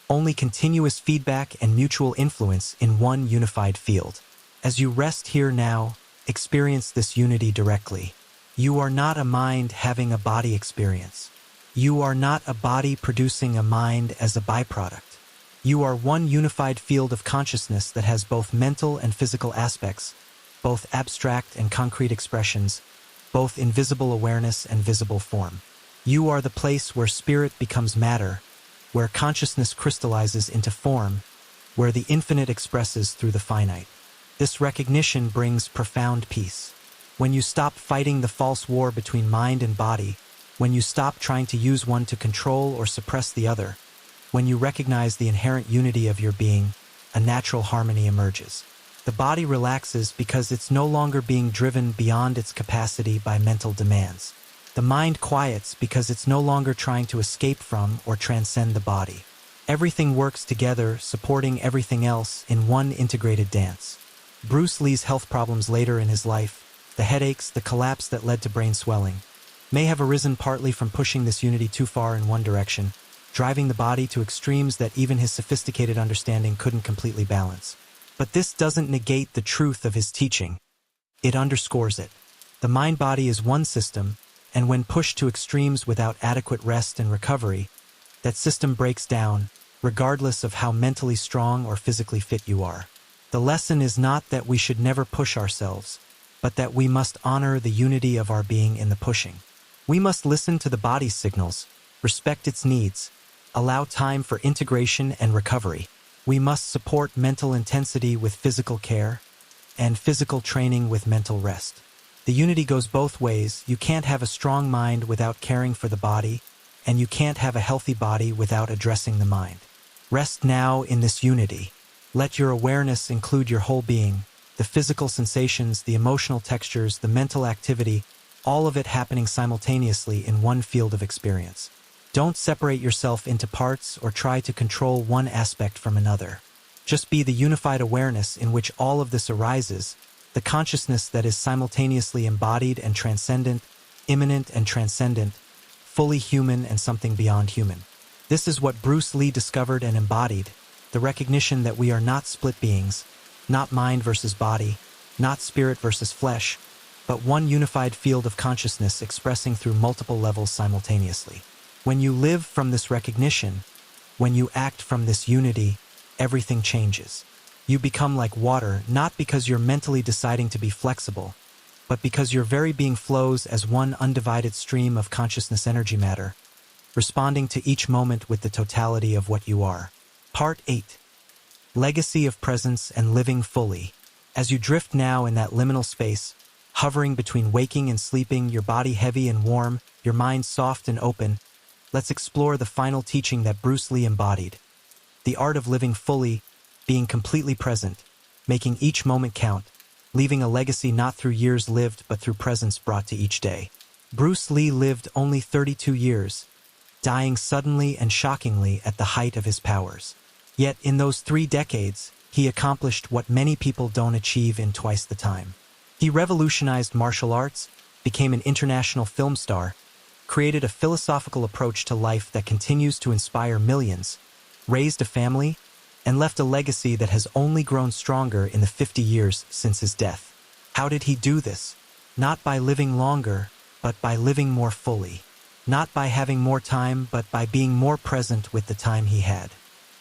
only continuous feedback and mutual influence in one unified field. As you rest here now, experience this unity directly. You are not a mind having a body experience. You are not a body producing a mind as a byproduct. You are one unified field of consciousness that has both mental and physical aspects, both abstract and concrete expressions, both invisible awareness and visible form. You are the place where spirit becomes matter, where consciousness crystallizes into form, where the infinite expresses through the finite. This recognition brings profound peace. When you stop fighting the false war between mind and body, when you stop trying to use one to control or suppress the other, when you recognize the inherent unity of your being, a natural harmony emerges. The body relaxes because it's no longer being driven beyond its capacity by mental demands. The mind quiets because it's no longer trying to escape from or transcend the body. Everything works together, supporting everything else in one integrated dance. Bruce Lee's health problems later in his life, the headaches, the collapse that led to brain swelling, may have arisen partly from pushing this unity too far in one direction, driving the body to extremes that even his sophisticated understanding couldn't completely balance. But this doesn't negate the truth of his teaching. It underscores it. The mind-body is one system, and when pushed to extremes without adequate rest and recovery, that system breaks down, regardless of how mentally strong or physically fit you are. The lesson is not that we should never push ourselves, but that we must honor the unity of our being in the pushing. We must listen to the body's signals, respect its needs, allow time for integration and recovery. We must support mental intensity with physical care, and physical training with mental rest. The unity goes both ways. You can't have a strong mind without caring for the body, and you can't have a healthy body without addressing the mind. Rest now in this unity. Let your awareness include your whole being, the physical sensations, the emotional textures, the mental activity, all of it happening simultaneously in one field of experience. Don't separate yourself into parts or try to control one aspect from another. Just be the unified awareness in which all of this arises, the consciousness that is simultaneously embodied and transcendent, immanent and transcendent, fully human and something beyond human. This is what Bruce Lee discovered and embodied, the recognition that we are not split beings, not mind versus body, not spirit versus flesh, but one unified field of consciousness expressing through multiple levels simultaneously. When you live from this recognition, when you act from this unity, everything changes. You become like water, not because you're mentally deciding to be flexible, but because your very being flows as one undivided stream of consciousness energy matter, responding to each moment with the totality of what you are. Part 8. Legacy of Presence and Living Fully. As you drift now in that liminal space, hovering between waking and sleeping, your body heavy and warm, your mind soft and open, let's explore the final teaching that Bruce Lee embodied. The art of living fully, being completely present, making each moment count, leaving a legacy not through years lived but through presence brought to each day. Bruce Lee lived only 32 years, dying suddenly and shockingly at the height of his powers. Yet in those 3 decades, he accomplished what many people don't achieve in twice the time. He revolutionized martial arts, became an international film star, created a philosophical approach to life that continues to inspire millions, raised a family, and left a legacy that has only grown stronger in the 50 years since his death. How did he do this? Not by living longer, but by living more fully. Not by having more time, but by being more present with the time he had.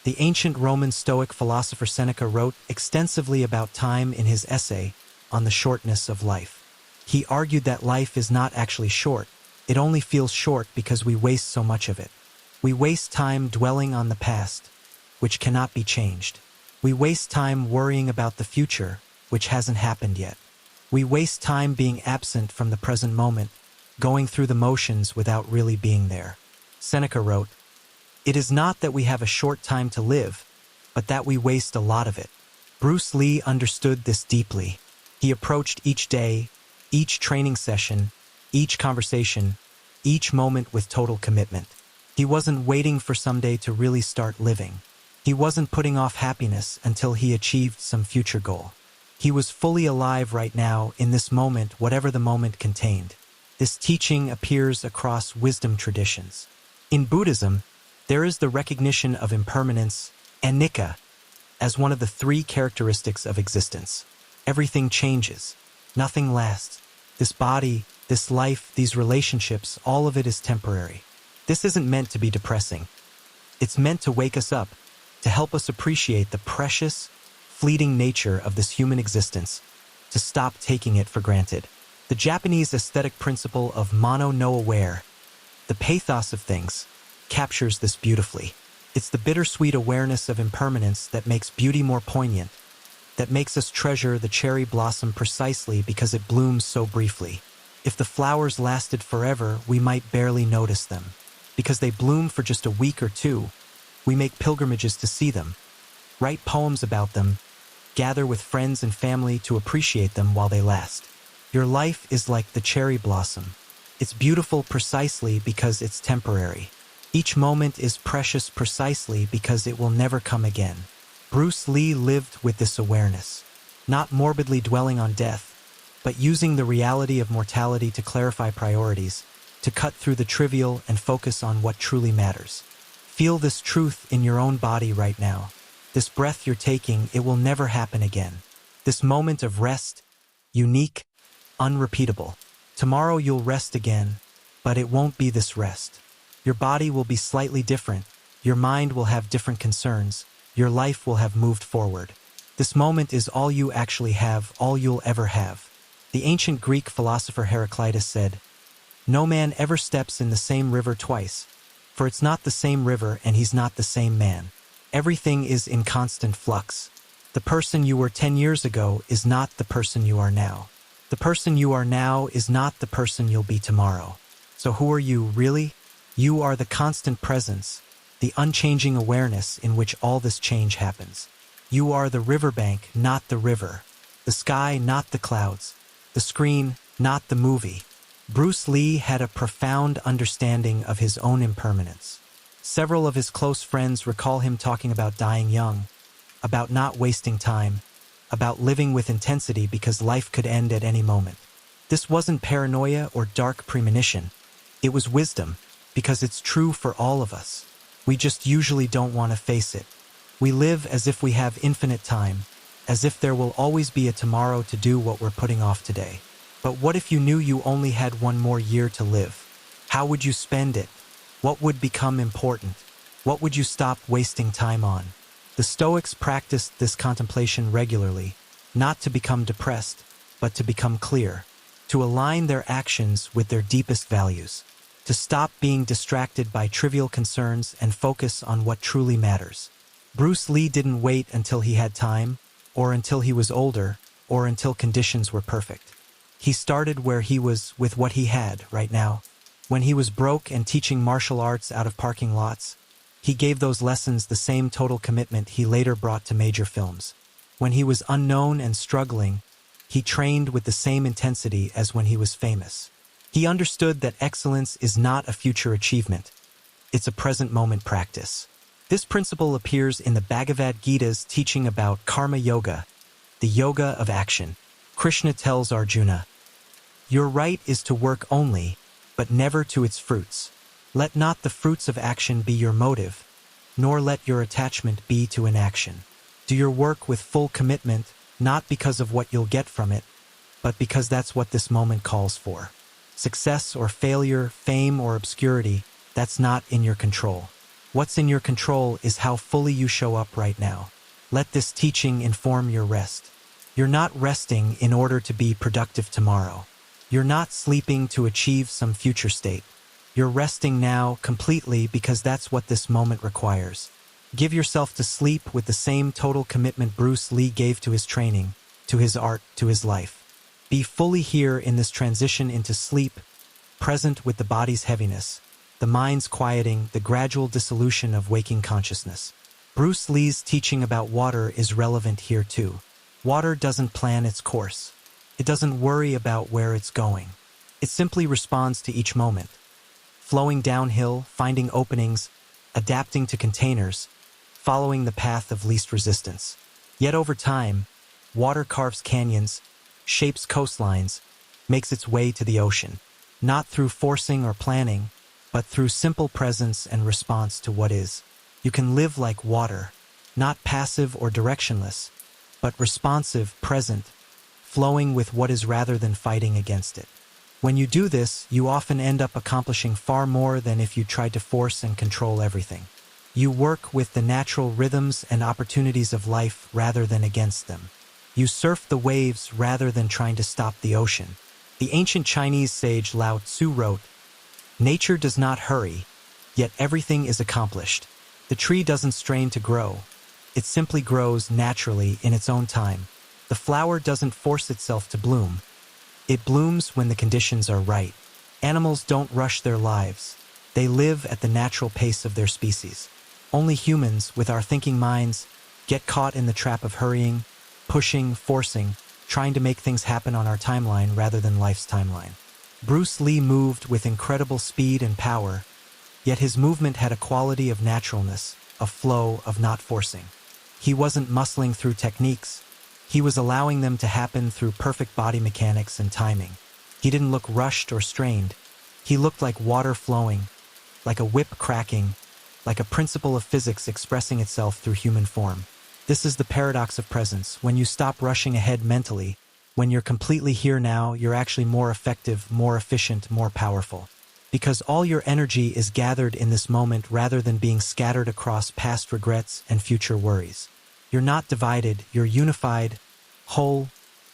The ancient Roman Stoic philosopher Seneca wrote extensively about time in his essay on the shortness of life. He argued that life is not actually short, It only feels short because we waste so much of it. We waste time dwelling on the past, which cannot be changed. We waste time worrying about the future, which hasn't happened yet. We waste time being absent from the present moment, going through the motions without really being there. Seneca wrote, "It is not that we have a short time to live, but that we waste a lot of it." Bruce Lee understood this deeply. He approached each day, each training session, each conversation, each moment with total commitment. He wasn't waiting for someday to really start living. He wasn't putting off happiness until he achieved some future goal. He was fully alive right now in this moment, whatever the moment contained. This teaching appears across wisdom traditions. In Buddhism, there is the recognition of impermanence, anicca, as one of the three characteristics of existence. Everything changes. Nothing lasts. This body, this life, these relationships, all of it is temporary. This isn't meant to be depressing. It's meant to wake us up, to help us appreciate the precious, fleeting nature of this human existence, to stop taking it for granted. The Japanese aesthetic principle of mono no aware, the pathos of things, captures this beautifully. It's the bittersweet awareness of impermanence that makes beauty more poignant, that makes us treasure the cherry blossom precisely because it blooms so briefly. If the flowers lasted forever, we might barely notice them. Because they bloom for just a week or two, we make pilgrimages to see them, write poems about them, gather with friends and family to appreciate them while they last. Your life is like the cherry blossom. It's beautiful precisely because it's temporary. Each moment is precious precisely because it will never come again. Bruce Lee lived with this awareness, not morbidly dwelling on death, but using the reality of mortality to clarify priorities, to cut through the trivial and focus on what truly matters. Feel this truth in your own body right now. This breath you're taking, it will never happen again. This moment of rest, unique, unrepeatable. Tomorrow you'll rest again, but it won't be this rest. Your body will be slightly different. Your mind will have different concerns. Your life will have moved forward. This moment is all you actually have, all you'll ever have. The ancient Greek philosopher Heraclitus said, "No man ever steps in the same river twice, for it's not the same river and he's not the same man." Everything is in constant flux. The person you were 10 years ago is not the person you are now. The person you are now is not the person you'll be tomorrow. So who are you, really? You are the constant presence, the unchanging awareness in which all this change happens. You are the riverbank, not the river. The sky, not the clouds. The screen, not the movie. Bruce Lee had a profound understanding of his own impermanence. Several of his close friends recall him talking about dying young, about not wasting time, about living with intensity because life could end at any moment. This wasn't paranoia or dark premonition. It was wisdom, because it's true for all of us. We just usually don't want to face it. We live as if we have infinite time, as if there will always be a tomorrow to do what we're putting off today. But what if you knew you only had one more year to live? How would you spend it? What would become important? What would you stop wasting time on? The Stoics practiced this contemplation regularly, not to become depressed, but to become clear, to align their actions with their deepest values, to stop being distracted by trivial concerns and focus on what truly matters. Bruce Lee didn't wait until he had time, or until he was older, or until conditions were perfect. He started where he was with what he had right now. When he was broke and teaching martial arts out of parking lots, he gave those lessons the same total commitment he later brought to major films. When he was unknown and struggling, he trained with the same intensity as when he was famous. He understood that excellence is not a future achievement. It's a present moment practice. This principle appears in the Bhagavad Gita's teaching about karma yoga, the yoga of action. Krishna tells Arjuna, "Your right is to work only, but never to its fruits. Let not the fruits of action be your motive, nor let your attachment be to inaction. Do your work with full commitment, not because of what you'll get from it, but because that's what this moment calls for. Success or failure, fame or obscurity, that's not in your control. What's in your control is how fully you show up right now. Let this teaching inform your rest. You're not resting in order to be productive tomorrow. You're not sleeping to achieve some future state. You're resting now completely because that's what this moment requires. Give yourself to sleep with the same total commitment Bruce Lee gave to his training, to his art, to his life. Be fully here in this transition into sleep, present with the body's heaviness, the mind's quieting, the gradual dissolution of waking consciousness. Bruce Lee's teaching about water is relevant here too. Water doesn't plan its course. It doesn't worry about where it's going. It simply responds to each moment, flowing downhill, finding openings, adapting to containers, following the path of least resistance. Yet over time, water carves canyons, shapes coastlines, makes its way to the ocean, not through forcing or planning, but through simple presence and response to what is. You can live like water, not passive or directionless, but responsive, present, flowing with what is rather than fighting against it. When you do this, you often end up accomplishing far more than if you tried to force and control everything. You work with the natural rhythms and opportunities of life rather than against them. You surf the waves rather than trying to stop the ocean. The ancient Chinese sage Lao Tzu wrote, "Nature does not hurry, yet everything is accomplished. The tree doesn't strain to grow. It simply grows naturally in its own time. The flower doesn't force itself to bloom. It blooms when the conditions are right. Animals don't rush their lives. They live at the natural pace of their species. Only humans, with our thinking minds, get caught in the trap of hurrying, pushing, forcing, trying to make things happen on our timeline rather than life's timeline." Bruce Lee moved with incredible speed and power, yet his movement had a quality of naturalness, a flow of not forcing. He wasn't muscling through techniques. He was allowing them to happen through perfect body mechanics and timing. He didn't look rushed or strained. He looked like water flowing, like a whip cracking, like a principle of physics expressing itself through human form. This is the paradox of presence. When you stop rushing ahead mentally, when you're completely here now, you're actually more effective, more efficient, more powerful. Because all your energy is gathered in this moment rather than being scattered across past regrets and future worries. You're not divided, you're unified, whole,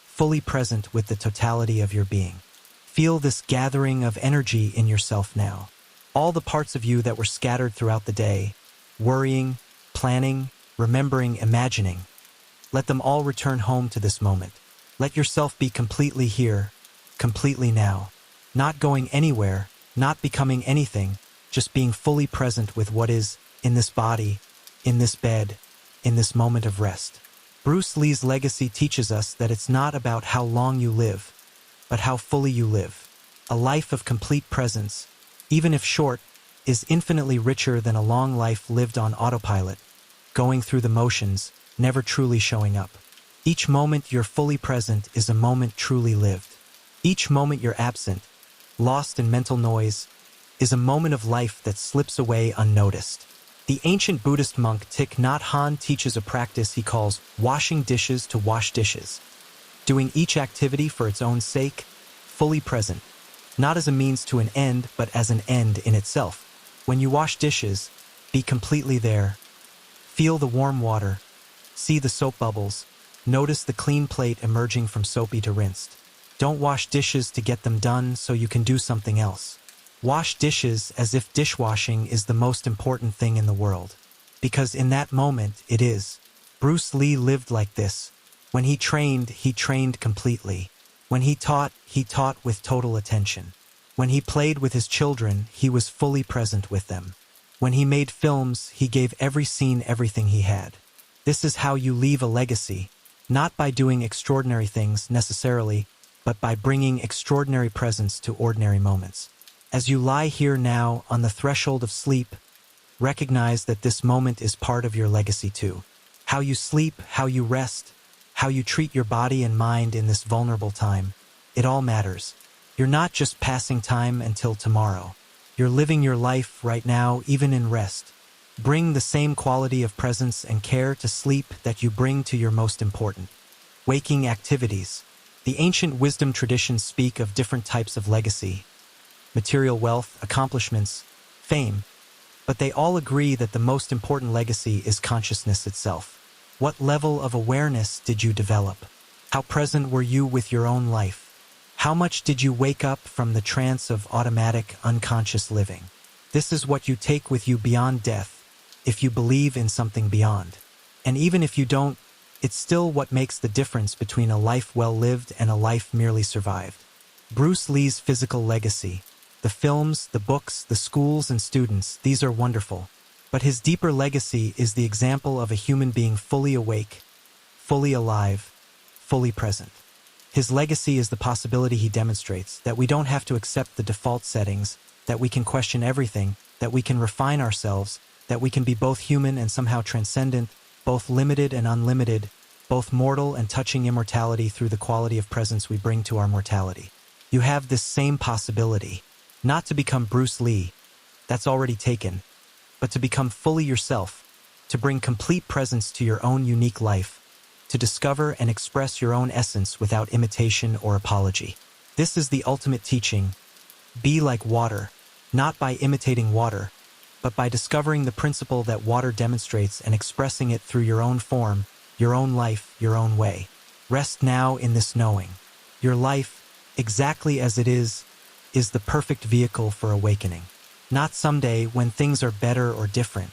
fully present with the totality of your being. Feel this gathering of energy in yourself now. All the parts of you that were scattered throughout the day, worrying, planning, remembering, imagining. Let them all return home to this moment. Let yourself be completely here, completely now. Not going anywhere, not becoming anything, just being fully present with what is in this body, in this bed, in this moment of rest. Bruce Lee's legacy teaches us that it's not about how long you live, but how fully you live. A life of complete presence, even if short, is infinitely richer than a long life lived on autopilot, going through the motions, never truly showing up. Each moment you're fully present is a moment truly lived. Each moment you're absent, lost in mental noise, is a moment of life that slips away unnoticed. The ancient Buddhist monk Thich Nhat Hanh teaches a practice he calls washing dishes to wash dishes, doing each activity for its own sake, fully present, not as a means to an end, but as an end in itself. When you wash dishes, be completely there. Feel the warm water, see the soap bubbles, notice the clean plate emerging from soapy to rinsed. Don't wash dishes to get them done so you can do something else. Wash dishes as if dishwashing is the most important thing in the world. Because in that moment, it is. Bruce Lee lived like this. When he trained completely. When he taught with total attention. When he played with his children, he was fully present with them. When he made films, he gave every scene everything he had. This is how you leave a legacy, not by doing extraordinary things necessarily, but by bringing extraordinary presence to ordinary moments. As you lie here now on the threshold of sleep, recognize that this moment is part of your legacy too. How you sleep, how you rest, how you treat your body and mind in this vulnerable time, it all matters. You're not just passing time until tomorrow. You're living your life right now, even in rest. Bring the same quality of presence and care to sleep that you bring to your most important waking activities. The ancient wisdom traditions speak of different types of legacy, material wealth, accomplishments, fame, but they all agree that the most important legacy is consciousness itself. What level of awareness did you develop? How present were you with your own life? How much did you wake up from the trance of automatic, unconscious living? This is what you take with you beyond death, if you believe in something beyond. And even if you don't, it's still what makes the difference between a life well lived and a life merely survived. Bruce Lee's physical legacy. The films, the books, the schools and students, these are wonderful. But his deeper legacy is the example of a human being fully awake, fully alive, fully present. His legacy is the possibility he demonstrates that we don't have to accept the default settings, that we can question everything, that we can refine ourselves, that we can be both human and somehow transcendent, both limited and unlimited, both mortal and touching immortality through the quality of presence we bring to our mortality. You have this same possibility, not to become Bruce Lee, that's already taken, but to become fully yourself, to bring complete presence to your own unique life, to discover and express your own essence without imitation or apology. This is the ultimate teaching. Be like water, not by imitating water, but by discovering the principle that water demonstrates and expressing it through your own form, your own life, your own way. Rest now in this knowing. Your life, exactly as it is the perfect vehicle for awakening. Not someday when things are better or different.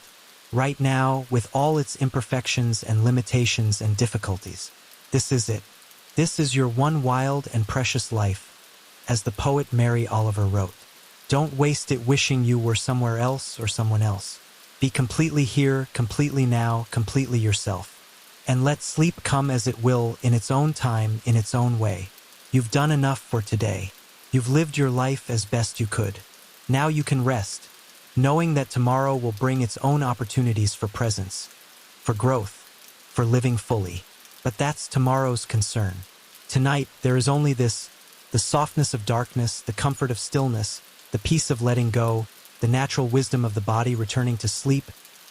Right now, with all its imperfections and limitations and difficulties. This is it. This is your one wild and precious life, as the poet Mary Oliver wrote. Don't waste it wishing you were somewhere else or someone else. Be completely here, completely now, completely yourself. And let sleep come as it will, in its own time, in its own way. You've done enough for today. You've lived your life as best you could. Now you can rest, knowing that tomorrow will bring its own opportunities for presence, for growth, for living fully. But that's tomorrow's concern. Tonight, there is only this, the softness of darkness, the comfort of stillness, the peace of letting go, the natural wisdom of the body returning to sleep,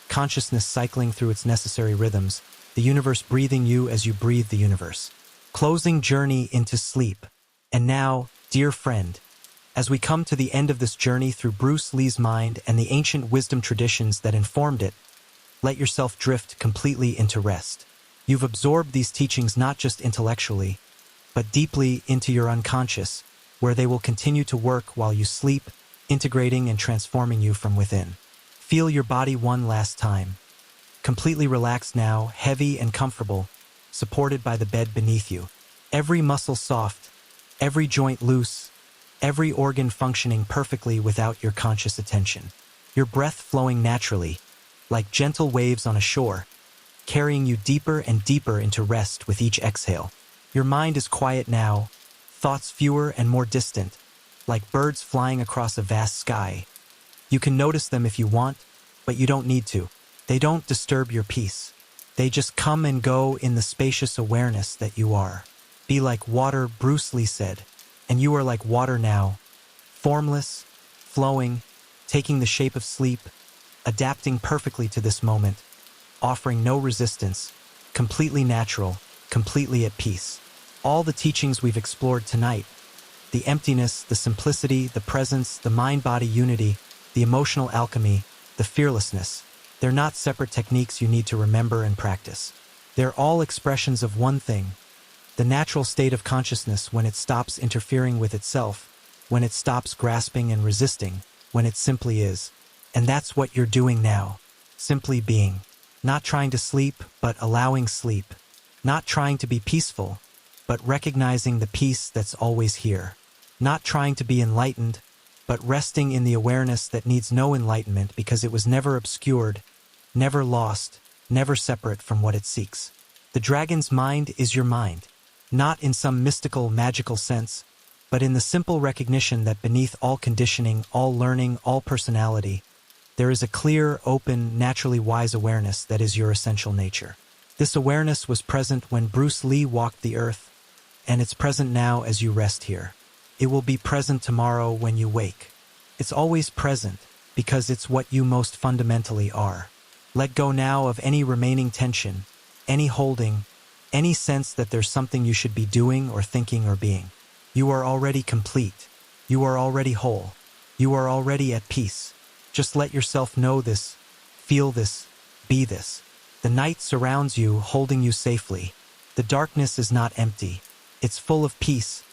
consciousness cycling through its necessary rhythms, the universe breathing you as you breathe the universe. Closing journey into sleep. And now, dear friend, as we come to the end of this journey through Bruce Lee's mind and the ancient wisdom traditions that informed it, let yourself drift completely into rest. You've absorbed these teachings not just intellectually, but deeply into your unconscious, where they will continue to work while you sleep, integrating and transforming you from within. Feel your body one last time. Completely relaxed now, heavy and comfortable, supported by the bed beneath you. Every muscle soft, every joint loose, every organ functioning perfectly without your conscious attention. Your breath flowing naturally, like gentle waves on a shore, carrying you deeper and deeper into rest with each exhale. Your mind is quiet now, thoughts fewer and more distant, like birds flying across a vast sky. You can notice them if you want, but you don't need to. They don't disturb your peace. They just come and go in the spacious awareness that you are. Be like water, Bruce Lee said, and you are like water now, formless, flowing, taking the shape of sleep, adapting perfectly to this moment, offering no resistance, completely natural, completely at peace. All the teachings we've explored tonight, the emptiness, the simplicity, the presence, the mind-body unity, the emotional alchemy, the fearlessness, they're not separate techniques you need to remember and practice. They're all expressions of one thing, the natural state of consciousness when it stops interfering with itself, when it stops grasping and resisting, when it simply is. And that's what you're doing now, simply being. Not trying to sleep, but allowing sleep. Not trying to be peaceful, but recognizing the peace that's always here. Not trying to be enlightened, but resting in the awareness that needs no enlightenment because it was never obscured, never lost, never separate from what it seeks. The dragon's mind is your mind, not in some mystical, magical sense, but in the simple recognition that beneath all conditioning, all learning, all personality, there is a clear, open, naturally wise awareness that is your essential nature. This awareness was present when Bruce Lee walked the earth, and it's present now as you rest here. It will be present tomorrow when you wake. It's always present because it's what you most fundamentally are. Let go now of any remaining tension, any holding, any sense that there's something you should be doing or thinking or being. You are already complete. You are already whole. You are already at peace. Just let yourself know this, feel this, be this. The night surrounds you, holding you safely. The darkness is not empty. It's full of peace,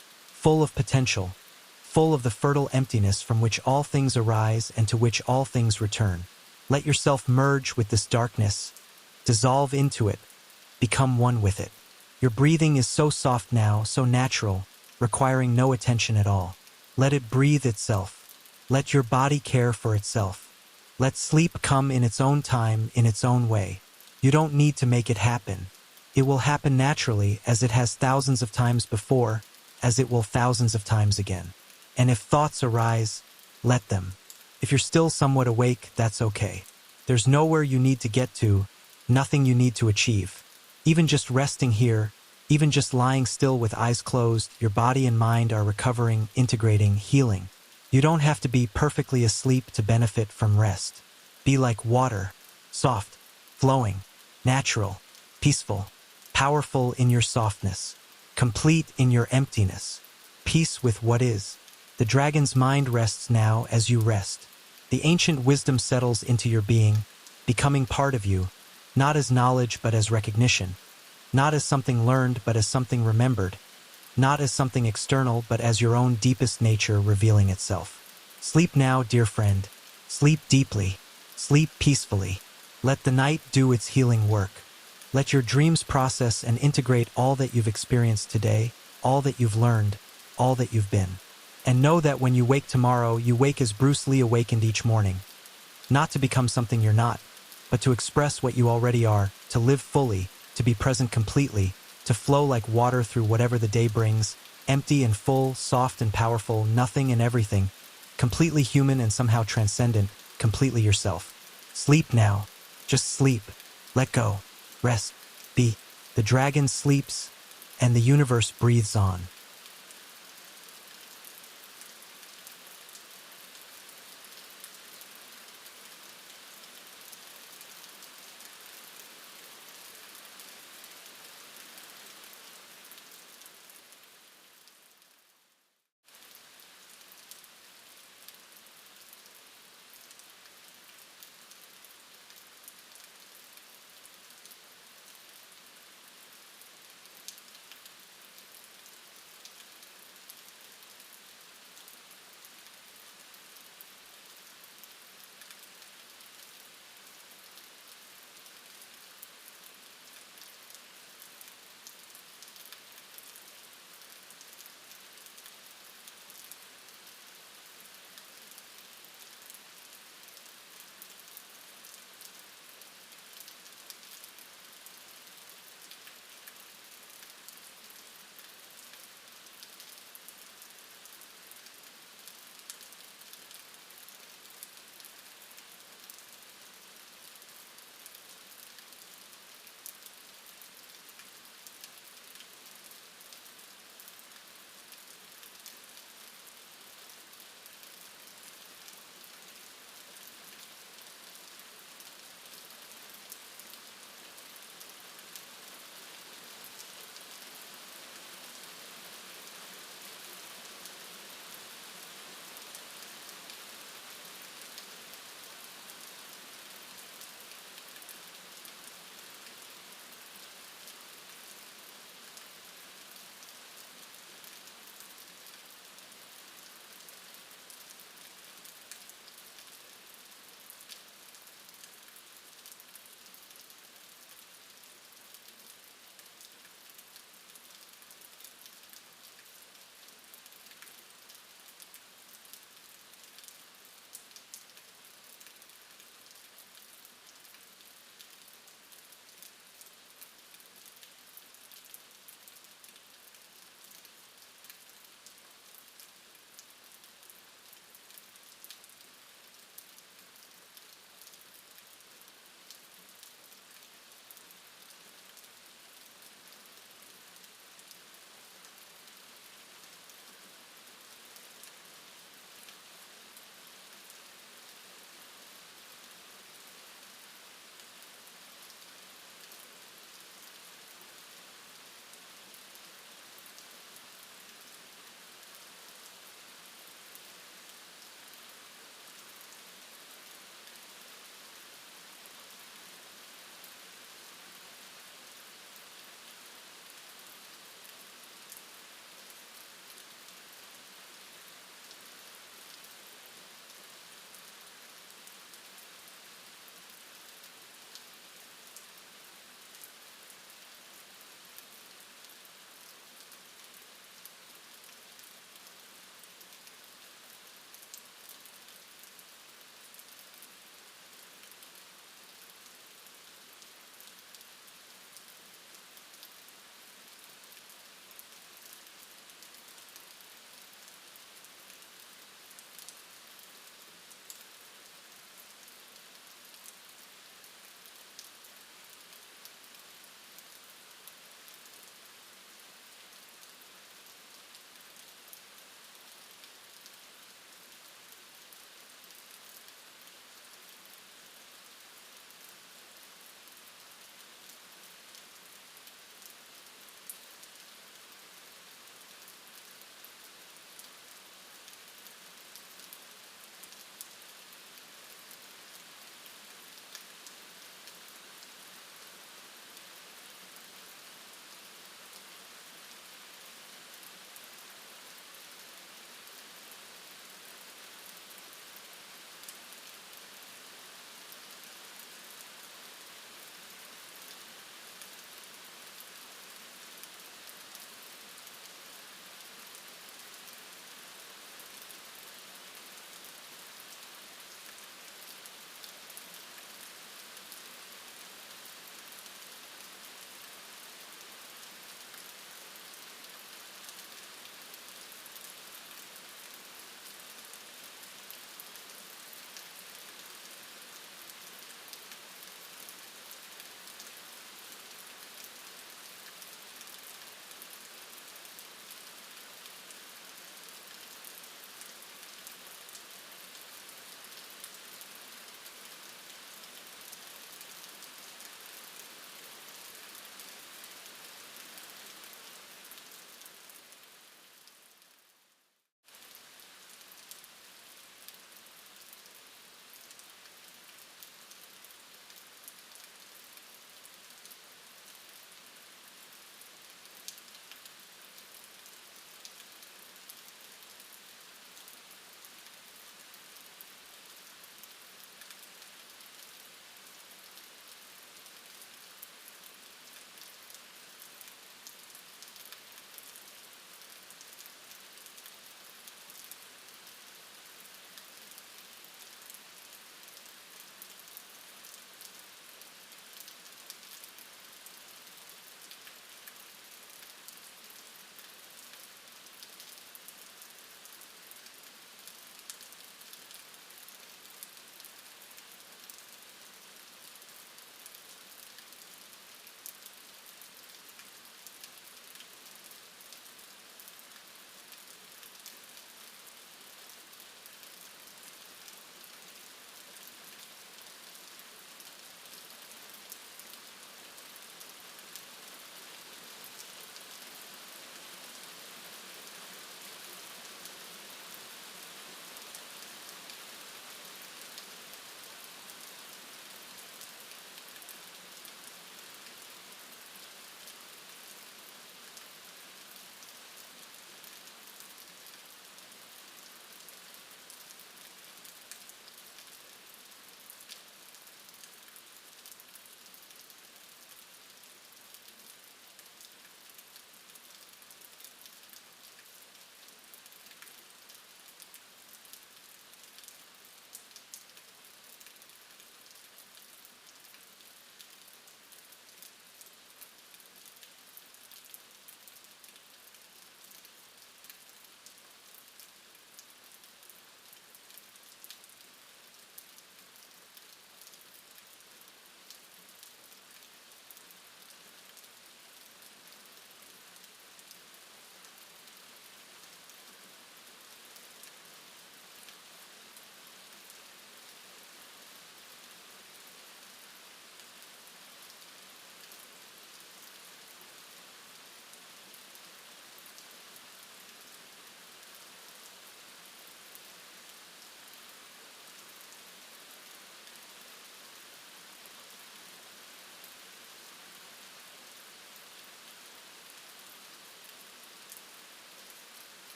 full of potential, full of the fertile emptiness from which all things arise and to which all things return. Let yourself merge with this darkness, dissolve into it, become one with it. Your breathing is so soft now, so natural, requiring no attention at all. Let it breathe itself. Let your body care for itself. Let sleep come in its own time, in its own way. You don't need to make it happen. It will happen naturally, as it has thousands of times before, as it will thousands of times again. And if thoughts arise, let them. If you're still somewhat awake, that's okay. There's nowhere you need to get to, nothing you need to achieve. Even just resting here, even just lying still with eyes closed, your body and mind are recovering, integrating, healing. You don't have to be perfectly asleep to benefit from rest. Be like water, soft, flowing, natural, peaceful, powerful in your softness, complete in your emptiness, peace with what is. The dragon's mind rests now as you rest. The ancient wisdom settles into your being, becoming part of you, not as knowledge but as recognition, not as something learned but as something remembered, not as something external but as your own deepest nature revealing itself. Sleep now, dear friend. Sleep deeply. Sleep peacefully. Let the night do its healing work. Let your dreams process and integrate all that you've experienced today, all that you've learned, all that you've been. And know that when you wake tomorrow, you wake as Bruce Lee awakened each morning. Not to become something you're not, but to express what you already are, to live fully, to be present completely, to flow like water through whatever the day brings, empty and full, soft and powerful, nothing and everything, completely human and somehow transcendent, completely yourself. Sleep now. Just sleep. Let go. Rest. Be. The dragon sleeps, and the universe breathes on.